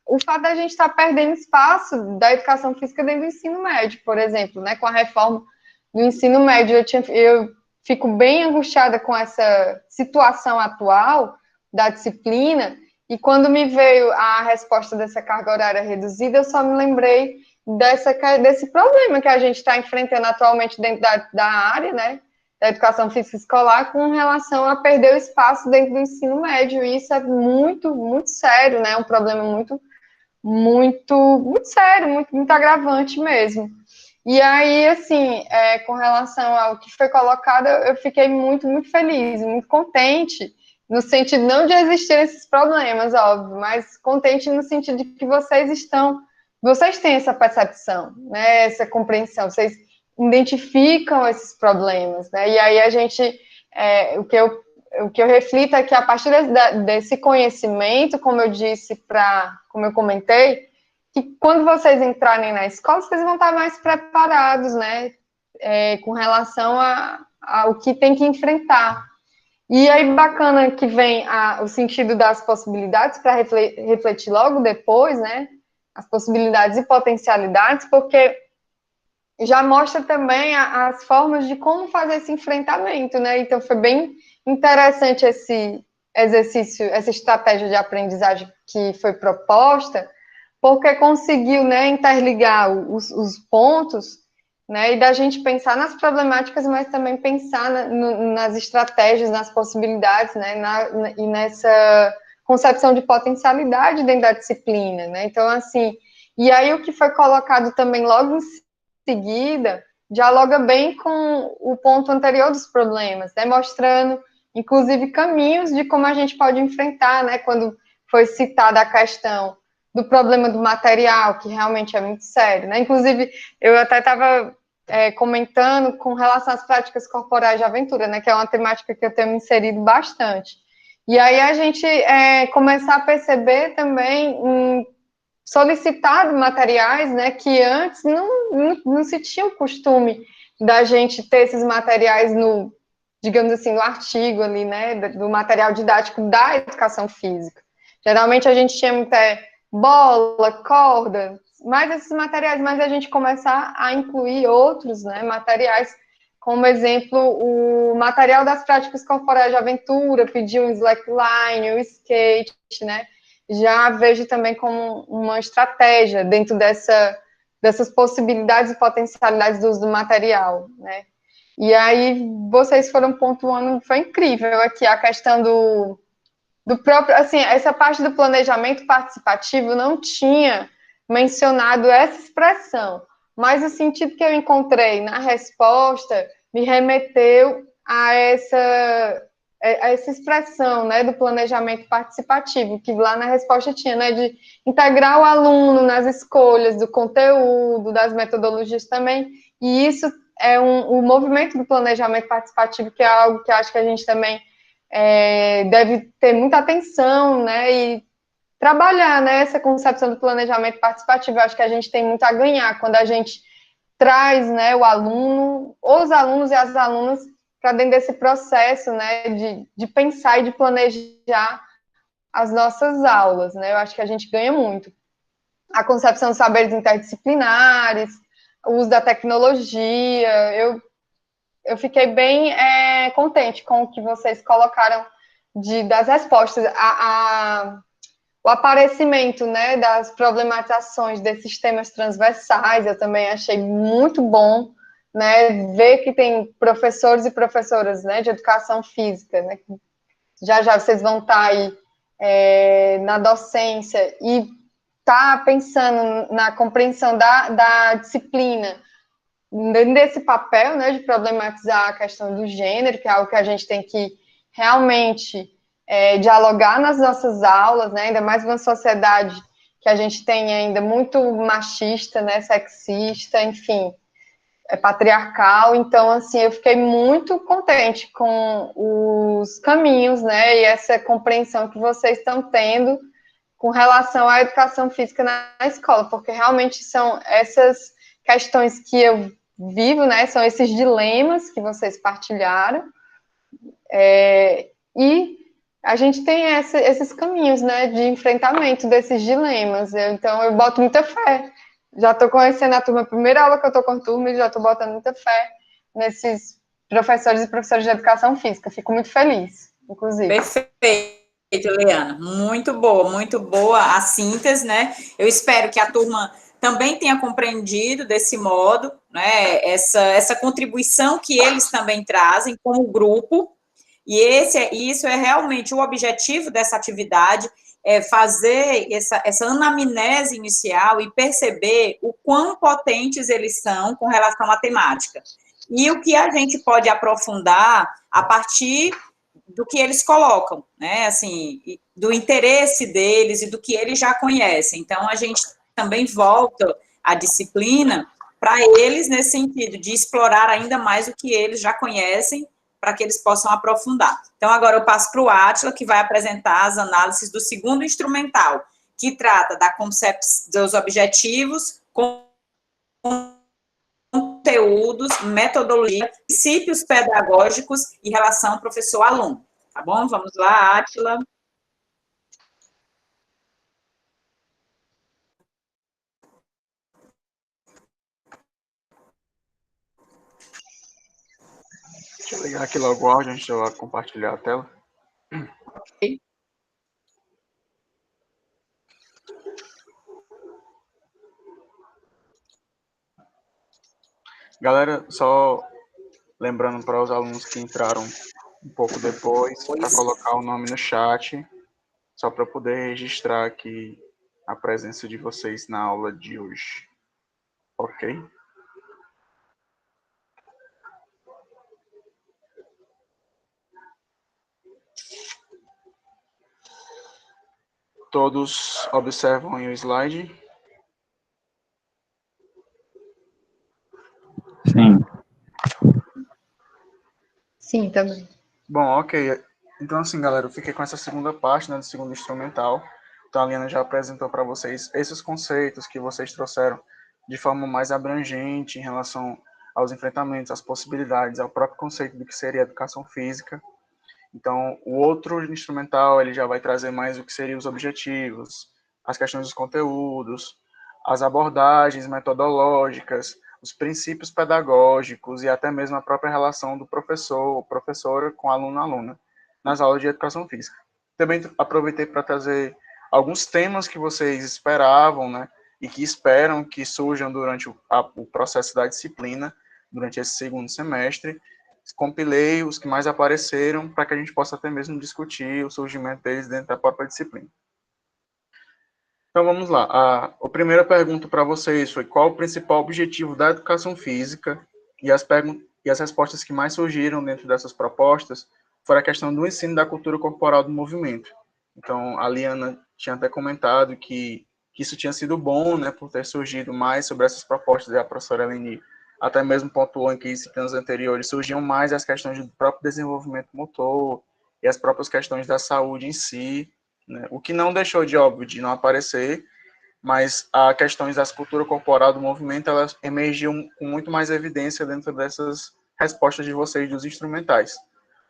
[SPEAKER 3] O fato da gente estar perdendo espaço da educação física dentro do ensino médio, por exemplo, né? Com a reforma do ensino médio, eu fico bem angustiada com essa situação atual da disciplina, e quando me veio a resposta dessa carga horária reduzida, eu só me lembrei desse problema que a gente está enfrentando atualmente dentro da área, né, da educação física escolar, com relação a perder o espaço dentro do ensino médio, e isso é muito, muito sério, né, um problema muito, muito, muito sério, muito, muito agravante mesmo. E aí, assim, com relação ao que foi colocado, eu fiquei muito, muito feliz, muito contente, no sentido não de existir esses problemas, óbvio, mas contente no sentido de que vocês têm essa percepção, né, essa compreensão, vocês identificam esses problemas, né, e aí a gente, o que eu reflito é que a partir desse conhecimento, como eu disse, como eu comentei, que quando vocês entrarem na escola, vocês vão estar mais preparados, né, com relação ao que tem que enfrentar. E aí, bacana que vem o sentido das possibilidades, para refletir logo depois, né, as possibilidades e potencialidades, porque já mostra também as formas de como fazer esse enfrentamento, né, então foi bem interessante esse exercício, essa estratégia de aprendizagem que foi proposta, porque conseguiu, né, interligar os pontos, né, e da gente pensar nas problemáticas, mas também pensar nas estratégias, nas possibilidades, né, e nessa concepção de potencialidade dentro da disciplina, né, então, assim, e aí o que foi colocado também logo em seguida, dialoga bem com o ponto anterior dos problemas, né, mostrando, inclusive, caminhos de como a gente pode enfrentar, né, quando foi citada a questão do problema do material, que realmente é muito sério, né, inclusive, eu até estava comentando com relação às práticas corporais de aventura, né, que é uma temática que eu tenho me inserido bastante. E aí a gente começar a perceber também solicitar materiais, né, que antes não se tinha o costume da gente ter esses materiais no, digamos assim, no artigo ali, né, do material didático da educação física. Geralmente a gente tinha até bola, corda, mais esses materiais, mas a gente começar a incluir outros, né, materiais, como exemplo, o material das práticas corporais de aventura, pedir um slackline, o skate, né, já vejo também como uma estratégia dentro dessas possibilidades e potencialidades do uso do material, né. E aí vocês foram pontuando, foi incrível aqui a questão do próprio, assim, essa parte do planejamento participativo não tinha mencionado essa expressão, mas o sentido que eu encontrei na resposta me remeteu a essa expressão, né, do planejamento participativo, que lá na resposta tinha, né, de integrar o aluno nas escolhas do conteúdo, das metodologias também, e isso é o movimento do planejamento participativo, que é algo que acho que a gente também deve ter muita atenção, né, e trabalhar, né, essa concepção do planejamento participativo. Eu acho que a gente tem muito a ganhar quando a gente traz, né, o aluno, os alunos e as alunas para dentro desse processo, né, de pensar e de planejar as nossas aulas, né, eu acho que a gente ganha muito. A concepção de saberes interdisciplinares, o uso da tecnologia, eu fiquei bem contente com o que vocês colocaram das respostas, o aparecimento, né, das problematizações desses temas transversais, eu também achei muito bom, né, ver que tem professores e professoras, né, de educação física, né, já vocês vão estar aí na docência e tá pensando na compreensão da disciplina, desse papel, né, de problematizar a questão do gênero, que é algo que a gente tem que realmente dialogar nas nossas aulas, né, ainda mais numa sociedade que a gente tem ainda muito machista, né, sexista, enfim, patriarcal. Então, assim, eu fiquei muito contente com os caminhos, né, e essa compreensão que vocês estão tendo com relação à educação física na escola, porque realmente são essas questões que eu vivo, né, são esses dilemas que vocês partilharam, e a gente tem esses caminhos, né, de enfrentamento desses dilemas. Então, eu boto muita fé. Já estou conhecendo a turma, a primeira aula que eu estou com a turma, e já estou botando muita fé nesses professores e professoras de educação física. Fico muito feliz, inclusive.
[SPEAKER 1] Perfeito, Leana. Muito boa a síntese, né? Eu espero que a turma também tenha compreendido desse modo, né, essa contribuição que eles também trazem como grupo, e isso é realmente o objetivo dessa atividade, é fazer essa anamnese inicial e perceber o quão potentes eles são com relação à temática. E o que a gente pode aprofundar a partir do que eles colocam, né, assim, do interesse deles e do que eles já conhecem. Então, a gente também volta a disciplina para eles nesse sentido, de explorar ainda mais o que eles já conhecem, para que eles possam aprofundar. Então, agora eu passo para o Átila, que vai apresentar as análises do segundo instrumental, que trata da concepção dos objetivos, conteúdos, metodologia, princípios pedagógicos e relação professor-aluno. Tá bom? Vamos lá, Átila.
[SPEAKER 4] Deixa eu ligar aqui logo o áudio antes de eu compartilhar a tela.
[SPEAKER 1] Ok.
[SPEAKER 4] Galera, só lembrando para os alunos que entraram um pouco depois, para colocar o nome no chat, só para poder registrar aqui a presença de vocês na aula de hoje. Ok? Todos observam aí o slide?
[SPEAKER 5] Sim.
[SPEAKER 3] Sim, também.
[SPEAKER 4] Bom, ok. Então, assim, galera, eu fiquei com essa segunda parte, né, do segundo instrumental. Então, a Liana já apresentou para vocês esses conceitos que vocês trouxeram de forma mais abrangente em relação aos enfrentamentos, às possibilidades, ao próprio conceito do que seria educação física. Então, o outro instrumental, ele já vai trazer mais o que seriam os objetivos, as questões dos conteúdos, as abordagens metodológicas, os princípios pedagógicos e até mesmo a própria relação do professor ou professora com aluno-aluna nas aulas de educação física. Também aproveitei para trazer alguns temas que vocês esperavam, né, e que esperam que surjam durante o processo da disciplina, durante esse segundo semestre. Compilei os que mais apareceram para que a gente possa até mesmo discutir o surgimento deles dentro da própria disciplina. Então vamos lá. A primeira pergunta para vocês foi qual o principal objetivo da educação física, e as respostas que mais surgiram dentro dessas propostas foram a questão do ensino da cultura corporal do movimento. Então a Liana tinha até comentado que isso tinha sido bom, né, por ter surgido mais sobre essas propostas, e a professora Eleni até mesmo pontuou em que em anos anteriores surgiam mais as questões do próprio desenvolvimento motor e as próprias questões da saúde em si, né? O que não deixou de óbvio de não aparecer, mas as questões da cultura corporal do movimento, elas emergiam com muito mais evidência dentro dessas respostas de vocês dos instrumentais.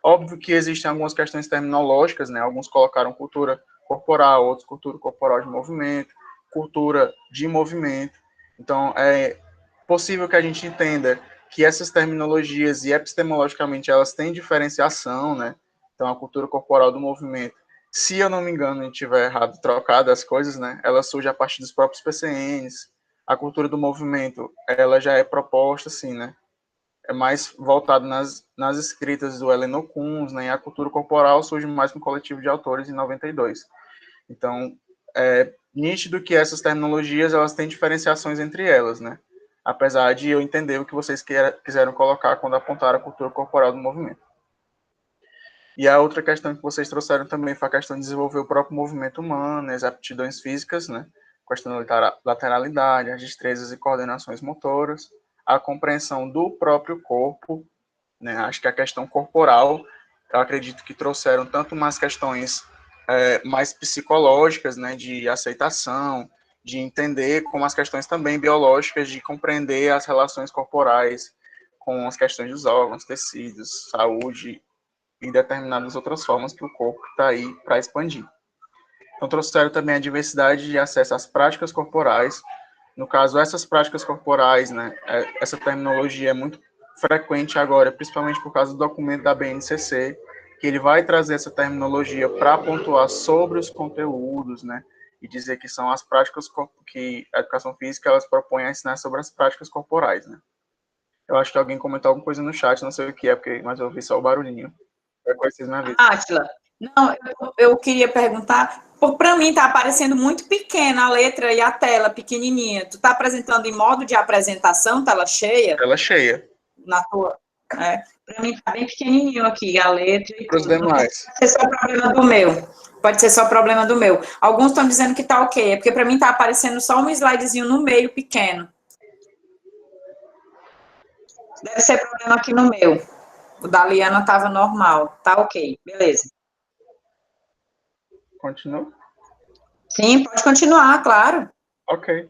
[SPEAKER 4] Óbvio que existem algumas questões terminológicas, né? Alguns colocaram cultura corporal, outros cultura corporal de movimento, cultura de movimento. Então, é possível que a gente entenda que essas terminologias, e epistemologicamente, elas têm diferenciação, né? Então, a cultura corporal do movimento, se eu não me engano e tiver errado, trocado as coisas, né? Ela surge a partir dos próprios PCNs. A cultura do movimento, ela já é proposta, assim, né? É mais voltado nas escritas do Heleno Kuhn, né? E a cultura corporal surge mais no coletivo de autores em 92. Então, é nítido que essas terminologias, elas têm diferenciações entre elas, né? Apesar de eu entender o que vocês quiseram colocar quando apontaram a cultura corporal do movimento. E a outra questão que vocês trouxeram também foi a questão de desenvolver o próprio movimento humano, as aptidões físicas, né? A questão da lateralidade, as destrezas e coordenações motoras, a compreensão do próprio corpo, né? Acho que a questão corporal, eu acredito que trouxeram tanto umas questões mais psicológicas, né? De aceitação, de entender, como as questões também biológicas, de compreender as relações corporais com as questões dos órgãos, tecidos, saúde e determinadas outras formas que o corpo está aí para expandir. Então, trouxeram também a diversidade de acesso às práticas corporais. No caso, essas práticas corporais, né, essa terminologia é muito frequente agora, principalmente por causa do documento da BNCC, que ele vai trazer essa terminologia para pontuar sobre os conteúdos, né, e dizer que são as práticas que a educação física elas propõe a ensinar sobre as práticas corporais, né. Eu acho que alguém comentou alguma coisa no chat, não sei o que é, mas eu ouvi só o barulhinho.
[SPEAKER 1] Átila, não, eu queria perguntar, para mim está aparecendo muito pequena a letra e a tela pequenininha. Tu está apresentando em modo de apresentação, tela cheia?
[SPEAKER 4] Tela cheia.
[SPEAKER 1] Na tua, para mim está bem pequenininho aqui a letra e
[SPEAKER 4] para os
[SPEAKER 1] tudo.
[SPEAKER 4] demais.
[SPEAKER 1] Pode ser só problema do meu. Pode ser só problema do meu. Alguns estão dizendo que está ok, é porque para mim está aparecendo só um slidezinho no meio pequeno. Deve ser problema aqui no meu. O da Liana estava normal. Tá ok, beleza.
[SPEAKER 4] Continua.
[SPEAKER 1] Sim, pode continuar, claro.
[SPEAKER 4] Ok.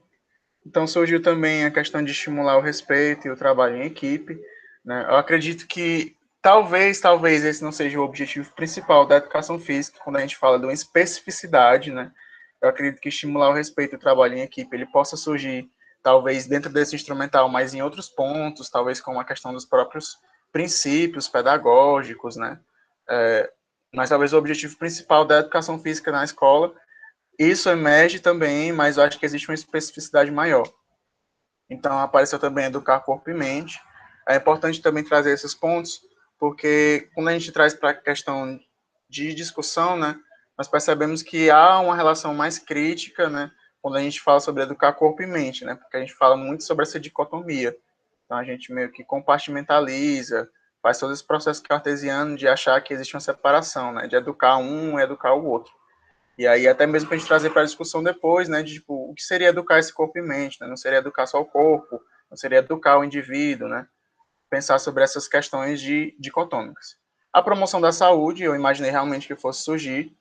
[SPEAKER 4] Então, surgiu também a questão de estimular o respeito e o trabalho em equipe, né? Eu acredito que talvez esse não seja o objetivo principal da educação física, quando a gente fala de uma especificidade, né? Eu acredito que estimular o respeito e o trabalho em equipe, ele possa surgir, talvez, dentro desse instrumental, mas em outros pontos, talvez com a questão dos próprios princípios pedagógicos, né? Mas talvez o objetivo principal da educação física na escola, isso emerge também, mas eu acho que existe uma especificidade maior. Então, apareceu também educar corpo e mente. É importante também trazer esses pontos, porque quando a gente traz para a questão de discussão, né, nós percebemos que há uma relação mais crítica, né, quando a gente fala sobre educar corpo e mente, né, porque a gente fala muito sobre essa dicotomia. Então, a gente meio que compartimentaliza, faz todo esse processo cartesiano de achar que existe uma separação, né, de educar um e educar o outro. E aí, até mesmo para a gente trazer para a discussão depois, né, de tipo, o que seria educar esse corpo e mente, né? Não seria educar só o corpo, não seria educar o indivíduo, né? Pensar sobre essas questões dicotômicas. A promoção da saúde, eu imaginei realmente que fosse surgir,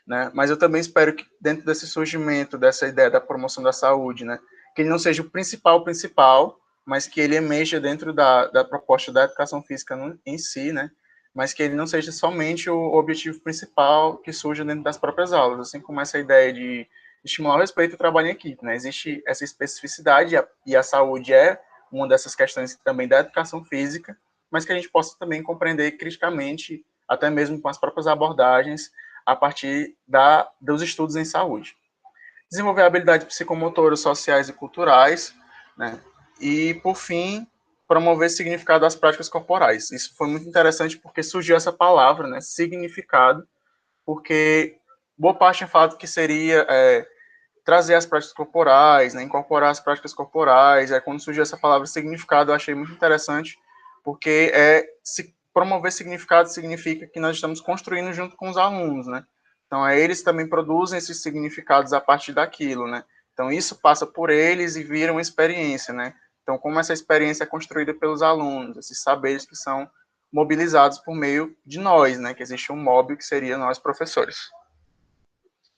[SPEAKER 4] né? Mas eu também espero que dentro desse surgimento, dessa ideia da promoção da saúde, né, que ele não seja o principal, mas que ele emerja dentro da proposta da educação física em si, né? Mas que ele não seja somente o objetivo principal que surja dentro das próprias aulas, assim como essa ideia de estimular o respeito e o trabalho em equipe, né? Existe essa especificidade e a saúde é uma dessas questões também da educação física, mas que a gente possa também compreender criticamente, até mesmo com as próprias abordagens, a partir dos estudos em saúde. Desenvolver habilidades psicomotoras, sociais e culturais, né? E, por fim, promover significado das práticas corporais. Isso foi muito interessante porque surgiu essa palavra, né, significado, porque boa parte tinha falado que seria trazer as práticas corporais, né, incorporar as práticas corporais. Quando surgiu essa palavra significado, eu achei muito interessante, porque se promover significado significa que nós estamos construindo junto com os alunos, né? Então, eles também produzem esses significados a partir daquilo, né? Então, isso passa por eles e vira uma experiência, né? Então, como essa experiência é construída pelos alunos, esses saberes que são mobilizados por meio de nós, né? Que existe um mob que seria nós, professores.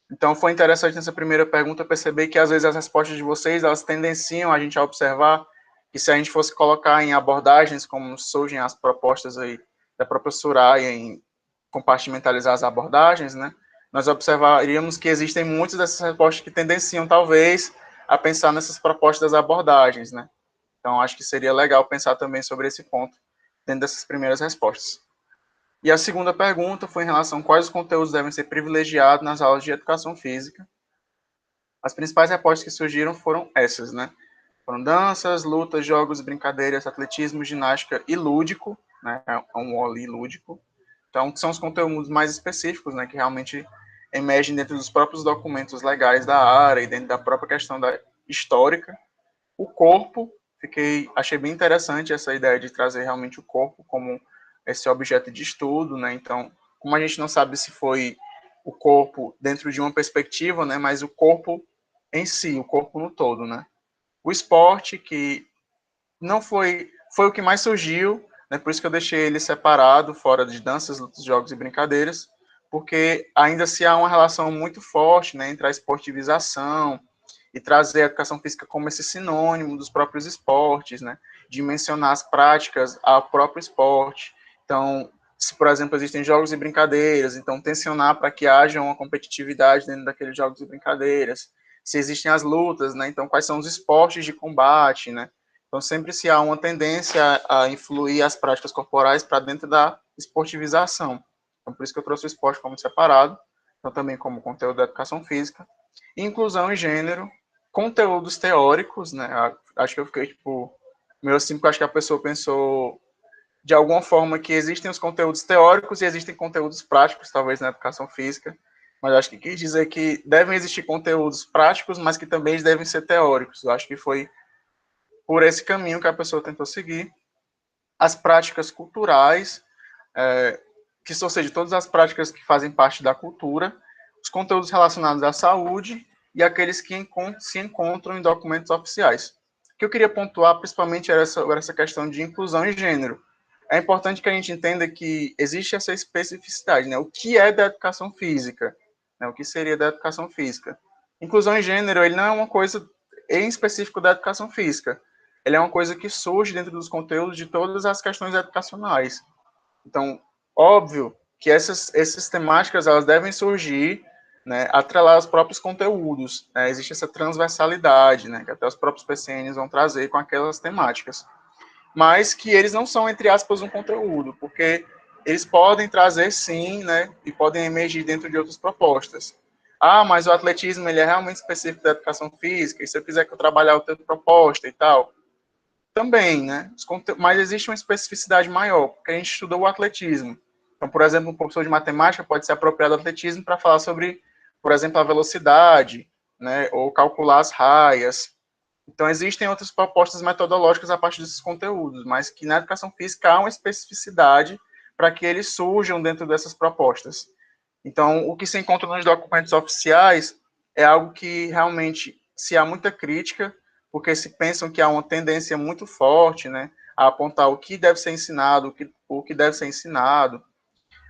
[SPEAKER 4] Então, foi interessante nessa primeira pergunta perceber que, às vezes, as respostas de vocês, elas tendenciam a gente a observar que, se a gente fosse colocar em abordagens, como surgem as propostas aí da própria Soraya em compartimentalizar as abordagens, né, nós observaríamos que existem muitas dessas respostas que tendenciam, talvez, a pensar nessas propostas das abordagens, né. Então, acho que seria legal pensar também sobre esse ponto dentro dessas primeiras respostas. E a segunda pergunta foi em relação a quais os conteúdos devem ser privilegiados nas aulas de educação física. As principais respostas que surgiram foram essas, né? Foram danças, lutas, jogos, brincadeiras, atletismo, ginástica e lúdico, né? É um OLI lúdico. Então, que são os conteúdos mais específicos, né? Que realmente emergem dentro dos próprios documentos legais da área e dentro da própria questão da histórica. O corpo, achei bem interessante essa ideia de trazer realmente o corpo como esse objeto de estudo, né? Então, como a gente não sabe se foi o corpo dentro de uma perspectiva, né? Mas o corpo em si, o corpo no todo, né? O esporte, que não foi o que mais surgiu, né? Por isso que eu deixei ele separado, fora de danças, lutas, jogos e brincadeiras, porque ainda se há uma relação muito forte, né? Entre a esportivização e trazer a educação física como esse sinônimo dos próprios esportes, né? Dimensionar as práticas ao próprio esporte. Então, se, por exemplo, existem jogos e brincadeiras, então tensionar para que haja uma competitividade dentro daqueles jogos e brincadeiras. Se existem as lutas, né? Então, quais são os esportes de combate, né? Então, sempre se há uma tendência a influir as práticas corporais para dentro da esportivização. Então, por isso que eu trouxe o esporte como separado, então também como conteúdo da educação física. Inclusão e gênero, conteúdos teóricos, né? Acho que eu fiquei, tipo, meio assim, porque acho que a pessoa pensou de alguma forma que existem os conteúdos teóricos e existem conteúdos práticos, talvez, na educação física, mas acho que quis dizer que devem existir conteúdos práticos, mas que também devem ser teóricos. Eu acho que foi por esse caminho que a pessoa tentou seguir. As práticas culturais, que, ou seja, todas as práticas que fazem parte da cultura, os conteúdos relacionados à saúde e aqueles que se encontram em documentos oficiais. O que eu queria pontuar, principalmente, era essa questão de inclusão e gênero. É importante que a gente entenda que existe essa especificidade, né? O que é da educação física? Né? O que seria da educação física? Inclusão e gênero, ele não é uma coisa em específico da educação física. Ele é uma coisa que surge dentro dos conteúdos de todas as questões educacionais. Então, óbvio que essas temáticas elas devem surgir, né, atrelar aos próprios conteúdos. Né? Existe essa transversalidade, né, que até os próprios PCNs vão trazer com aquelas temáticas. Mas que eles não são, entre aspas, um conteúdo, porque eles podem trazer, sim, né, e podem emergir dentro de outras propostas. Ah, mas o atletismo ele é realmente específico da educação física, e se eu quiser que eu trabalhar outra proposta e tal, também, né? Mas existe uma especificidade maior, porque a gente estuda o atletismo. Então, por exemplo, um professor de matemática pode se apropriar do atletismo para falar sobre, por exemplo, a velocidade, né, ou calcular as raias. Então, existem outras propostas metodológicas a partir desses conteúdos, mas que na educação física há uma especificidade para que eles surjam dentro dessas propostas. Então, o que se encontra nos documentos oficiais é algo que realmente, se há muita crítica, porque se pensam que há uma tendência muito forte, né, a apontar o que deve ser ensinado, o que deve ser ensinado,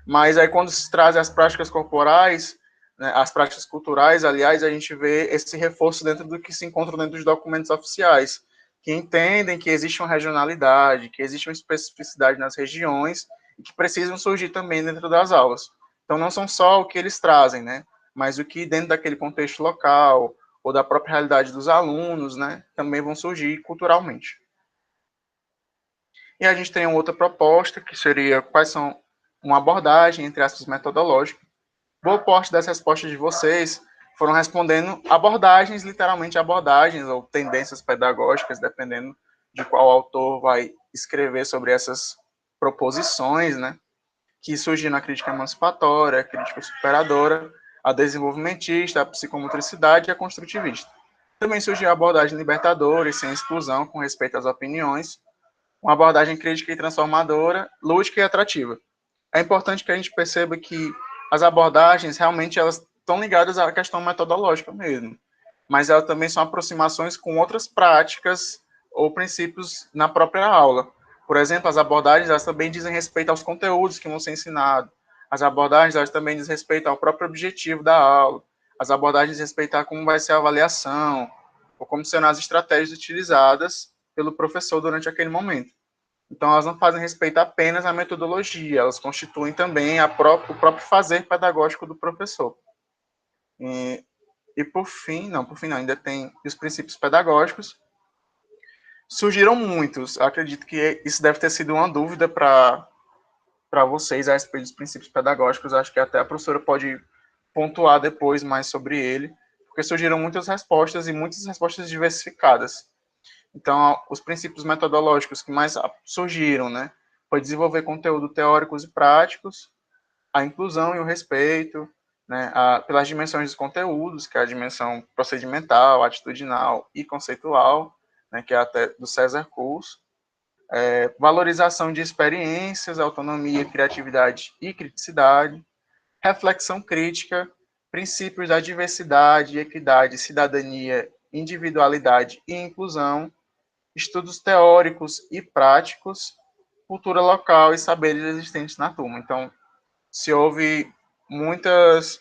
[SPEAKER 4] mas aí quando se traz as práticas corporais, né, as práticas culturais, aliás, a gente vê esse reforço dentro do que se encontra dentro dos documentos oficiais, que entendem que existe uma regionalidade, que existe uma especificidade nas regiões, e que precisam surgir também dentro das aulas. Então, não são só o que eles trazem, né, mas o que dentro daquele contexto local, ou da própria realidade dos alunos, né, também vão surgir culturalmente. E a gente tem uma outra proposta, que seria quais são uma abordagem, entre aspas, metodológica. Boa parte das respostas de vocês foram respondendo abordagens, literalmente abordagens, ou tendências pedagógicas, dependendo de qual autor vai escrever sobre essas proposições, né, que surgiram na crítica emancipatória, a crítica superadora, a desenvolvimentista, a psicomotricidade e a construtivista. Também surgiu a abordagem libertadora e sem exclusão, com respeito às opiniões, uma abordagem crítica e transformadora, lúdica e atrativa. É importante que a gente perceba que as abordagens, realmente, elas estão ligadas à questão metodológica mesmo, mas elas também são aproximações com outras práticas ou princípios na própria aula. Por exemplo, as abordagens, elas também dizem respeito aos conteúdos que vão ser ensinados. As abordagens, elas também dizem respeito ao próprio objetivo da aula. As abordagens dizem respeito a como vai ser a avaliação, ou como serão as estratégias utilizadas pelo professor durante aquele momento. Então, elas não fazem respeito apenas à metodologia, elas constituem também o próprio fazer pedagógico do professor. E por fim, não, ainda tem os princípios pedagógicos. Surgiram muitos, acredito que isso deve ter sido uma dúvida para vocês a respeito dos princípios pedagógicos, acho que até a professora pode pontuar depois mais sobre ele, porque surgiram muitas respostas e muitas respostas diversificadas. Então, os princípios metodológicos que mais surgiram, né, foi desenvolver conteúdo teóricos e práticos, a inclusão e o respeito, né, pelas dimensões dos conteúdos, que é a dimensão procedimental, atitudinal e conceitual, né, que é até do César Curso, valorização de experiências, autonomia, criatividade e criticidade, reflexão crítica, princípios da diversidade, equidade, cidadania, individualidade e inclusão, estudos teóricos e práticos, cultura local e saberes existentes na turma. Então, se houve muitas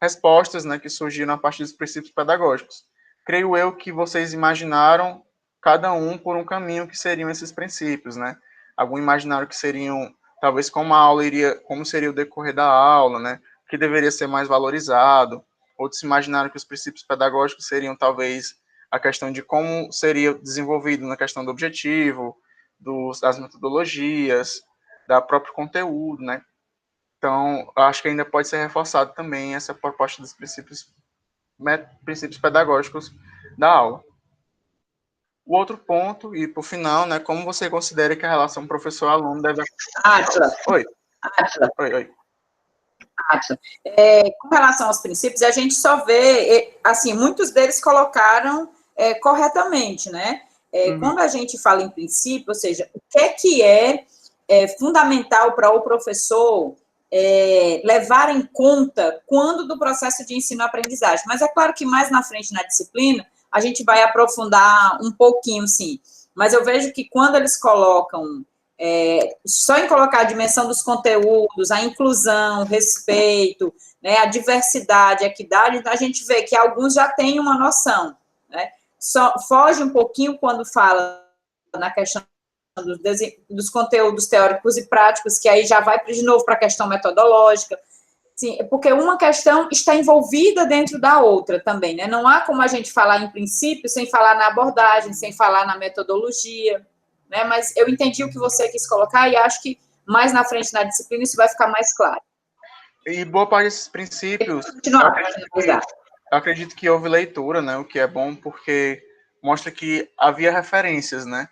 [SPEAKER 4] respostas, né, que surgiram a partir dos princípios pedagógicos. Creio eu que vocês imaginaram cada um por um caminho que seriam esses princípios, né? Algum imaginaram que seriam, talvez, como seria o decorrer da aula, né? Que deveria ser mais valorizado. Outros imaginaram que os princípios pedagógicos seriam, talvez, a questão de como seria desenvolvido na questão do objetivo, das metodologias, da próprio conteúdo, né? Então, acho que ainda pode ser reforçado também essa proposta dos princípios pedagógicos da aula. O outro ponto, e por final, né, como você considera que a relação professor-aluno deve...
[SPEAKER 1] Átila.
[SPEAKER 4] Oi.
[SPEAKER 1] Átila.
[SPEAKER 4] Oi.
[SPEAKER 1] Átila. Com relação aos princípios, a gente só vê, assim, muitos deles colocaram corretamente, né? Quando a gente fala em princípio, ou seja, o que é fundamental para o professor levar em conta quando do processo de ensino-aprendizagem. Mas é claro que mais na frente na disciplina, a gente vai aprofundar um pouquinho, sim. Mas eu vejo que quando eles colocam Só em colocar a dimensão dos conteúdos, a inclusão, o respeito, né, a diversidade, a equidade, então a gente vê que alguns já têm uma noção, né? Só foge um pouquinho quando fala na questão dos conteúdos teóricos e práticos, que aí já vai de novo para a questão metodológica. Sim, porque uma questão está envolvida dentro da outra também, né? Não há como a gente falar em princípio sem falar na abordagem, sem falar na metodologia, né? Mas eu entendi o que você quis colocar e acho que mais na frente na disciplina isso vai ficar mais claro.
[SPEAKER 4] E boa parte desses princípios,
[SPEAKER 1] eu
[SPEAKER 4] acredito que houve leitura, né? O que é bom porque mostra que havia referências, né?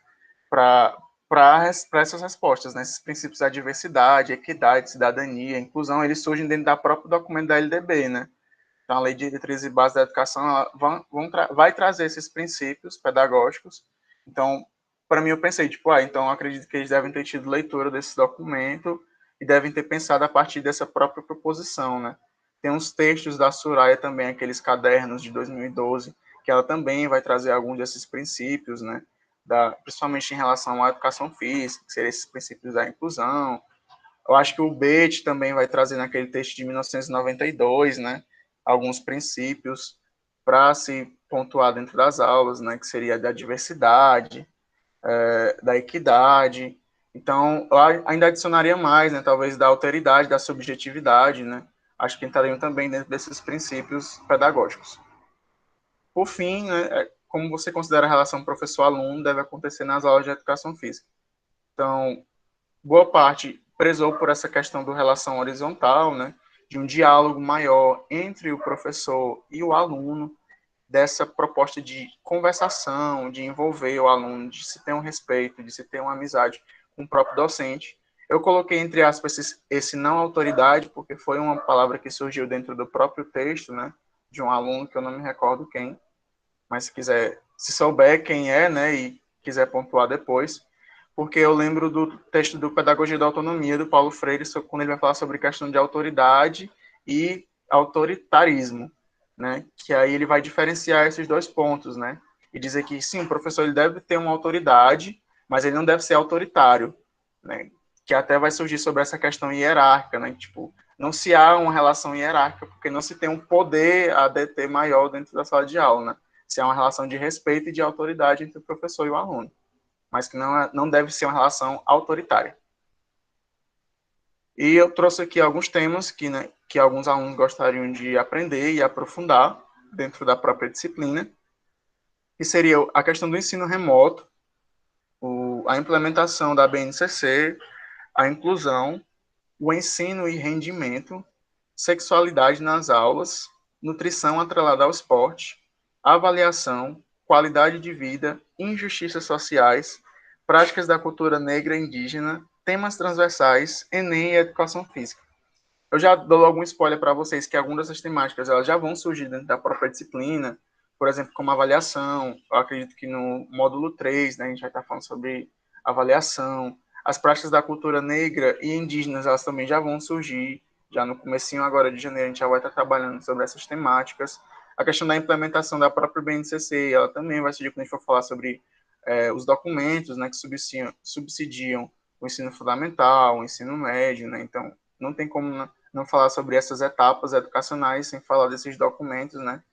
[SPEAKER 4] Para essas respostas, né? Esses princípios da diversidade, equidade, cidadania, inclusão, eles surgem dentro da próprio documento da LDB, né? Então, a Lei de Diretrizes e Bases da Educação vai trazer esses princípios pedagógicos. Então, para mim, eu pensei, tipo, então acredito que eles devem ter tido leitura desse documento e devem ter pensado a partir dessa própria proposição, né? Tem uns textos da Soraya também, aqueles cadernos de 2012, que ela também vai trazer alguns desses princípios, né? Principalmente em relação à educação física, que seriam esses princípios da inclusão. Eu acho que o BET também vai trazer naquele texto de 1992, né? Alguns princípios para se pontuar dentro das aulas, né? Que seria da diversidade, da equidade. Então, eu ainda adicionaria mais, né? Talvez da alteridade, da subjetividade, né? Acho que entrariam também dentro desses princípios pedagógicos. Por fim, né, como você considera a relação professor-aluno deve acontecer nas aulas de educação física. Então, boa parte prezou por essa questão do relação horizontal, né, de um diálogo maior entre o professor e o aluno, dessa proposta de conversação, de envolver o aluno, de se ter um respeito, de se ter uma amizade com o próprio docente. Eu coloquei, entre aspas, esse não autoridade, porque foi uma palavra que surgiu dentro do próprio texto, né, de um aluno que eu não me recordo quem, mas se souber quem é, né, e quiser pontuar depois, porque eu lembro do texto do Pedagogia da Autonomia, do Paulo Freire, quando ele vai falar sobre questão de autoridade e autoritarismo, né, que aí ele vai diferenciar esses dois pontos, né, e dizer que, sim, o professor ele deve ter uma autoridade, mas ele não deve ser autoritário, né, que até vai surgir sobre essa questão hierárquica, né, tipo, não se há uma relação hierárquica, porque não se tem um poder a deter maior dentro da sala de aula, né, se há uma relação de respeito e de autoridade entre o professor e o aluno, mas que não deve ser uma relação autoritária. E eu trouxe aqui alguns temas que alguns alunos gostariam de aprender e aprofundar dentro da própria disciplina, que seria a questão do ensino remoto, a implementação da BNCC, a inclusão, o ensino e rendimento, sexualidade nas aulas, nutrição atrelada ao esporte, avaliação, qualidade de vida, injustiças sociais, práticas da cultura negra e indígena, temas transversais, Enem e educação física. Eu já dou algum spoiler para vocês que algumas dessas temáticas elas já vão surgir dentro da própria disciplina, por exemplo, como avaliação. Eu acredito que no módulo 3, né, a gente vai estar falando sobre avaliação. As práticas da cultura negra e indígenas, elas também já vão surgir. Já no comecinho agora de janeiro, a gente já vai estar trabalhando sobre essas temáticas. A questão da implementação da própria BNCC, ela também vai surgir quando a gente for falar sobre os documentos, né, que subsidiam o ensino fundamental, o ensino médio, né? Então, não tem como não falar sobre essas etapas educacionais sem falar desses documentos, né,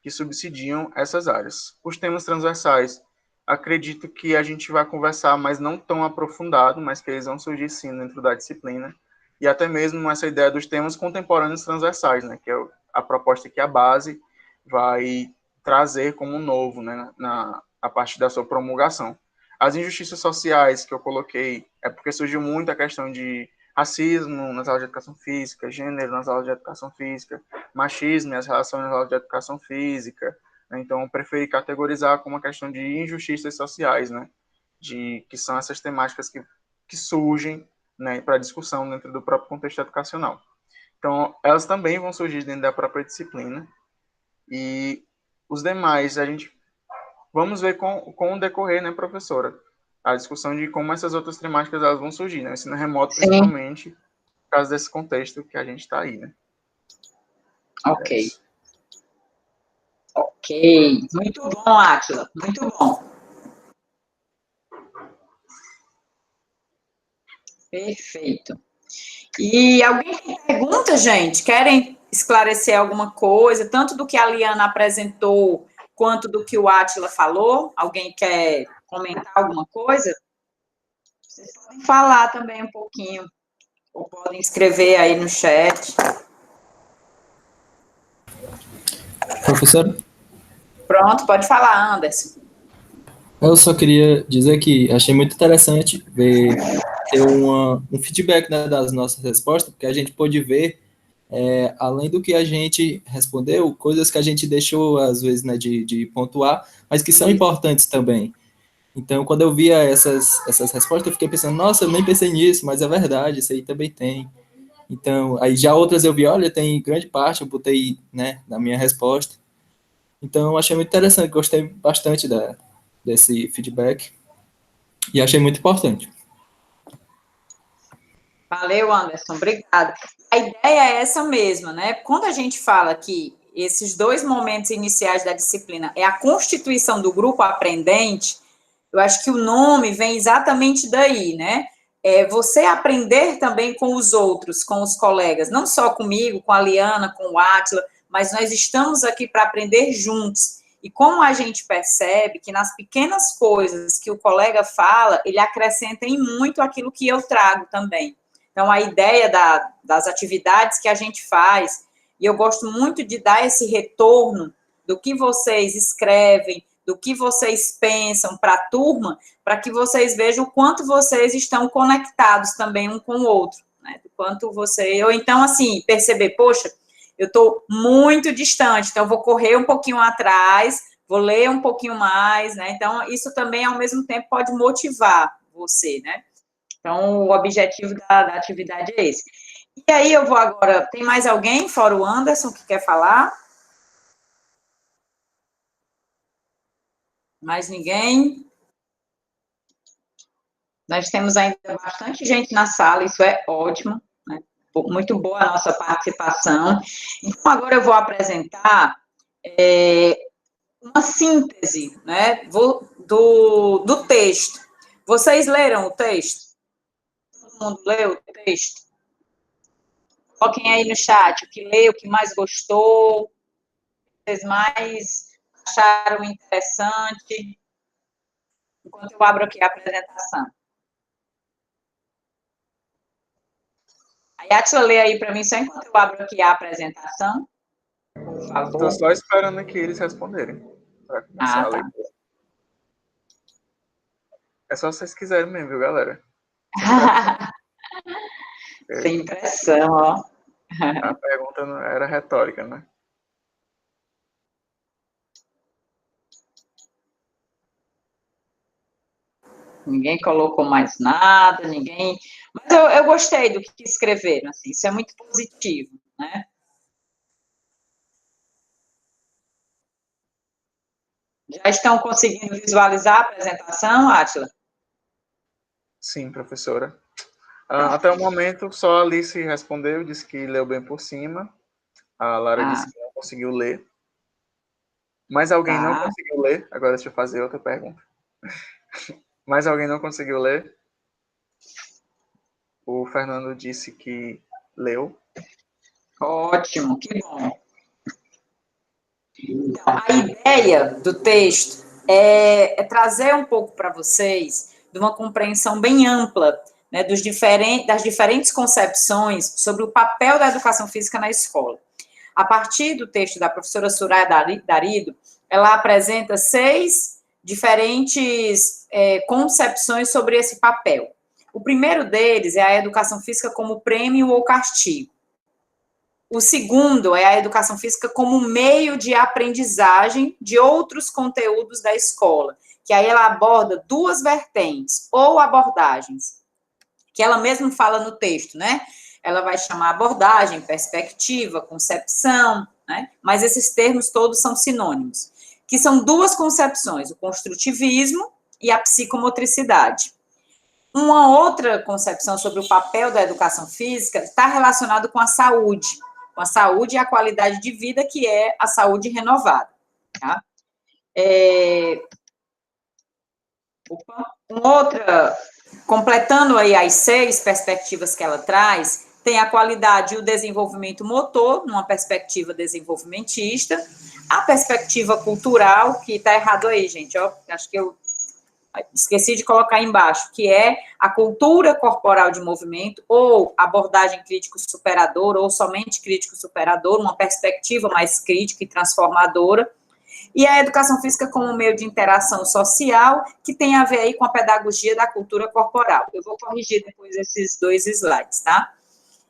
[SPEAKER 4] que subsidiam essas áreas. Os temas transversais, acredito que a gente vai conversar, mas não tão aprofundado, mas que eles vão surgir sim dentro da disciplina, e até mesmo essa ideia dos temas contemporâneos transversais, né, que é a proposta que a base vai trazer como novo, né, a partir da sua promulgação. As injustiças sociais que eu coloquei é porque surgiu muito a questão de racismo nas aulas de educação física, gênero nas aulas de educação física, machismo e as relações nas aulas de educação física, né? Então, eu preferi categorizar como uma questão de injustiças sociais, né? Que são essas temáticas que surgem, né, para discussão dentro do próprio contexto educacional. Então, elas também vão surgir dentro da própria disciplina, e os demais, vamos ver com o decorrer, né, professora? A discussão de como essas outras temáticas elas vão surgir, né? O ensino remoto,
[SPEAKER 1] Sim.
[SPEAKER 4] principalmente, por causa desse contexto que a gente está aí, né?
[SPEAKER 1] Ok. Ok. Muito bom, Átila. Muito bom. Perfeito. E alguém tem pergunta, gente? Querem esclarecer alguma coisa, tanto do que a Liana apresentou, quanto do que o Átila falou? Alguém quer comentar alguma coisa? Vocês podem falar também um pouquinho, ou podem escrever aí no chat.
[SPEAKER 5] Professor,
[SPEAKER 1] Pronto, pode falar, Anderson.
[SPEAKER 5] eu só queria dizer que achei muito interessante ter um feedback, né, das nossas respostas, porque a gente pôde ver, além do que a gente respondeu, coisas que a gente deixou, às vezes, né, de pontuar, mas que são importantes também. Então, quando eu via essas respostas, eu fiquei pensando, nossa, eu nem pensei nisso, mas é verdade, isso aí também tem. Então, aí já outras eu vi, olha, tem grande parte, eu botei, né, na minha resposta. Então, eu achei muito interessante, gostei bastante desse feedback e achei muito importante.
[SPEAKER 1] Valeu, Anderson, obrigada. A ideia é essa mesma, né? Quando a gente fala que esses 2 momentos iniciais da disciplina é a constituição do grupo aprendente, eu acho que o nome vem exatamente daí, né? É você aprender também com os outros, com os colegas, não só comigo, com a Liana, com o Átila, mas nós estamos aqui para aprender juntos. E como a gente percebe que nas pequenas coisas que o colega fala, ele acrescenta em muito aquilo que eu trago também. Então, a ideia das atividades que a gente faz, e eu gosto muito de dar esse retorno do que vocês escrevem, do que vocês pensam para a turma, para que vocês vejam o quanto vocês estão conectados também um com o outro, né? Do quanto você... Ou então, assim, perceber, poxa, eu estou muito distante, então eu vou correr um pouquinho atrás, vou ler um pouquinho mais, né? Então, isso também, ao mesmo tempo, pode motivar você, né? Então, o objetivo da atividade é esse. E aí, eu vou agora... Tem mais alguém, fora o Anderson, que quer falar? Mais ninguém? Nós temos ainda bastante gente na sala, isso é ótimo, né? Muito boa a nossa participação. Então, agora eu vou apresentar uma síntese, né, do texto. Vocês leram o texto? Todo mundo leu o texto? Coloquem aí no chat o que leu, o que mais gostou, o que vocês mais acharam interessante, enquanto eu abro aqui a apresentação. A Yatila, lê aí para mim, só enquanto eu abro aqui a apresentação, por favor.
[SPEAKER 4] Estou só esperando aqui eles responderem, para começar a leitura. É só se vocês quiserem mesmo, viu, galera?
[SPEAKER 1] Sem pressão, ó.
[SPEAKER 4] A pergunta não era retórica, né?
[SPEAKER 1] Ninguém colocou mais nada, ninguém... Mas eu gostei do que escreveram, assim, isso é muito positivo, né? Já estão conseguindo visualizar a apresentação, Átila?
[SPEAKER 4] Sim, professora. Até o momento, só a Alice respondeu, disse que leu bem por cima. A Lara disse que não conseguiu ler. Mas alguém não conseguiu ler? Agora deixa eu fazer outra pergunta. Mas alguém não conseguiu ler? O Fernando disse que leu.
[SPEAKER 1] Ótimo, que bom. Então, a ideia do texto é trazer um pouco para vocês de uma compreensão bem ampla, né, das diferentes concepções sobre o papel da educação física na escola. A partir do texto da professora Soraya Darido, ela apresenta 6 diferentes concepções sobre esse papel. O primeiro deles é a educação física como prêmio ou castigo. O segundo é a educação física como meio de aprendizagem de outros conteúdos da escola, que aí ela aborda 2 vertentes, ou abordagens, que ela mesma fala no texto, né? Ela vai chamar abordagem, perspectiva, concepção, né? Mas esses termos todos são sinônimos, que são 2 concepções, o construtivismo e a psicomotricidade. Uma outra concepção sobre o papel da educação física está relacionado com a saúde e a qualidade de vida, que é a saúde renovada. Tá? completando aí as 6 perspectivas que ela traz, tem a qualidade e o desenvolvimento motor, numa perspectiva desenvolvimentista, a perspectiva cultural, que está errado aí, gente, ó, acho que eu esqueci de colocar embaixo, que é a cultura corporal de movimento, ou abordagem crítico-superadora, ou somente crítico-superadora, uma perspectiva mais crítica e transformadora, e a educação física como meio de interação social, que tem a ver aí com a pedagogia da cultura corporal. Eu vou corrigir depois esses 2 slides, tá?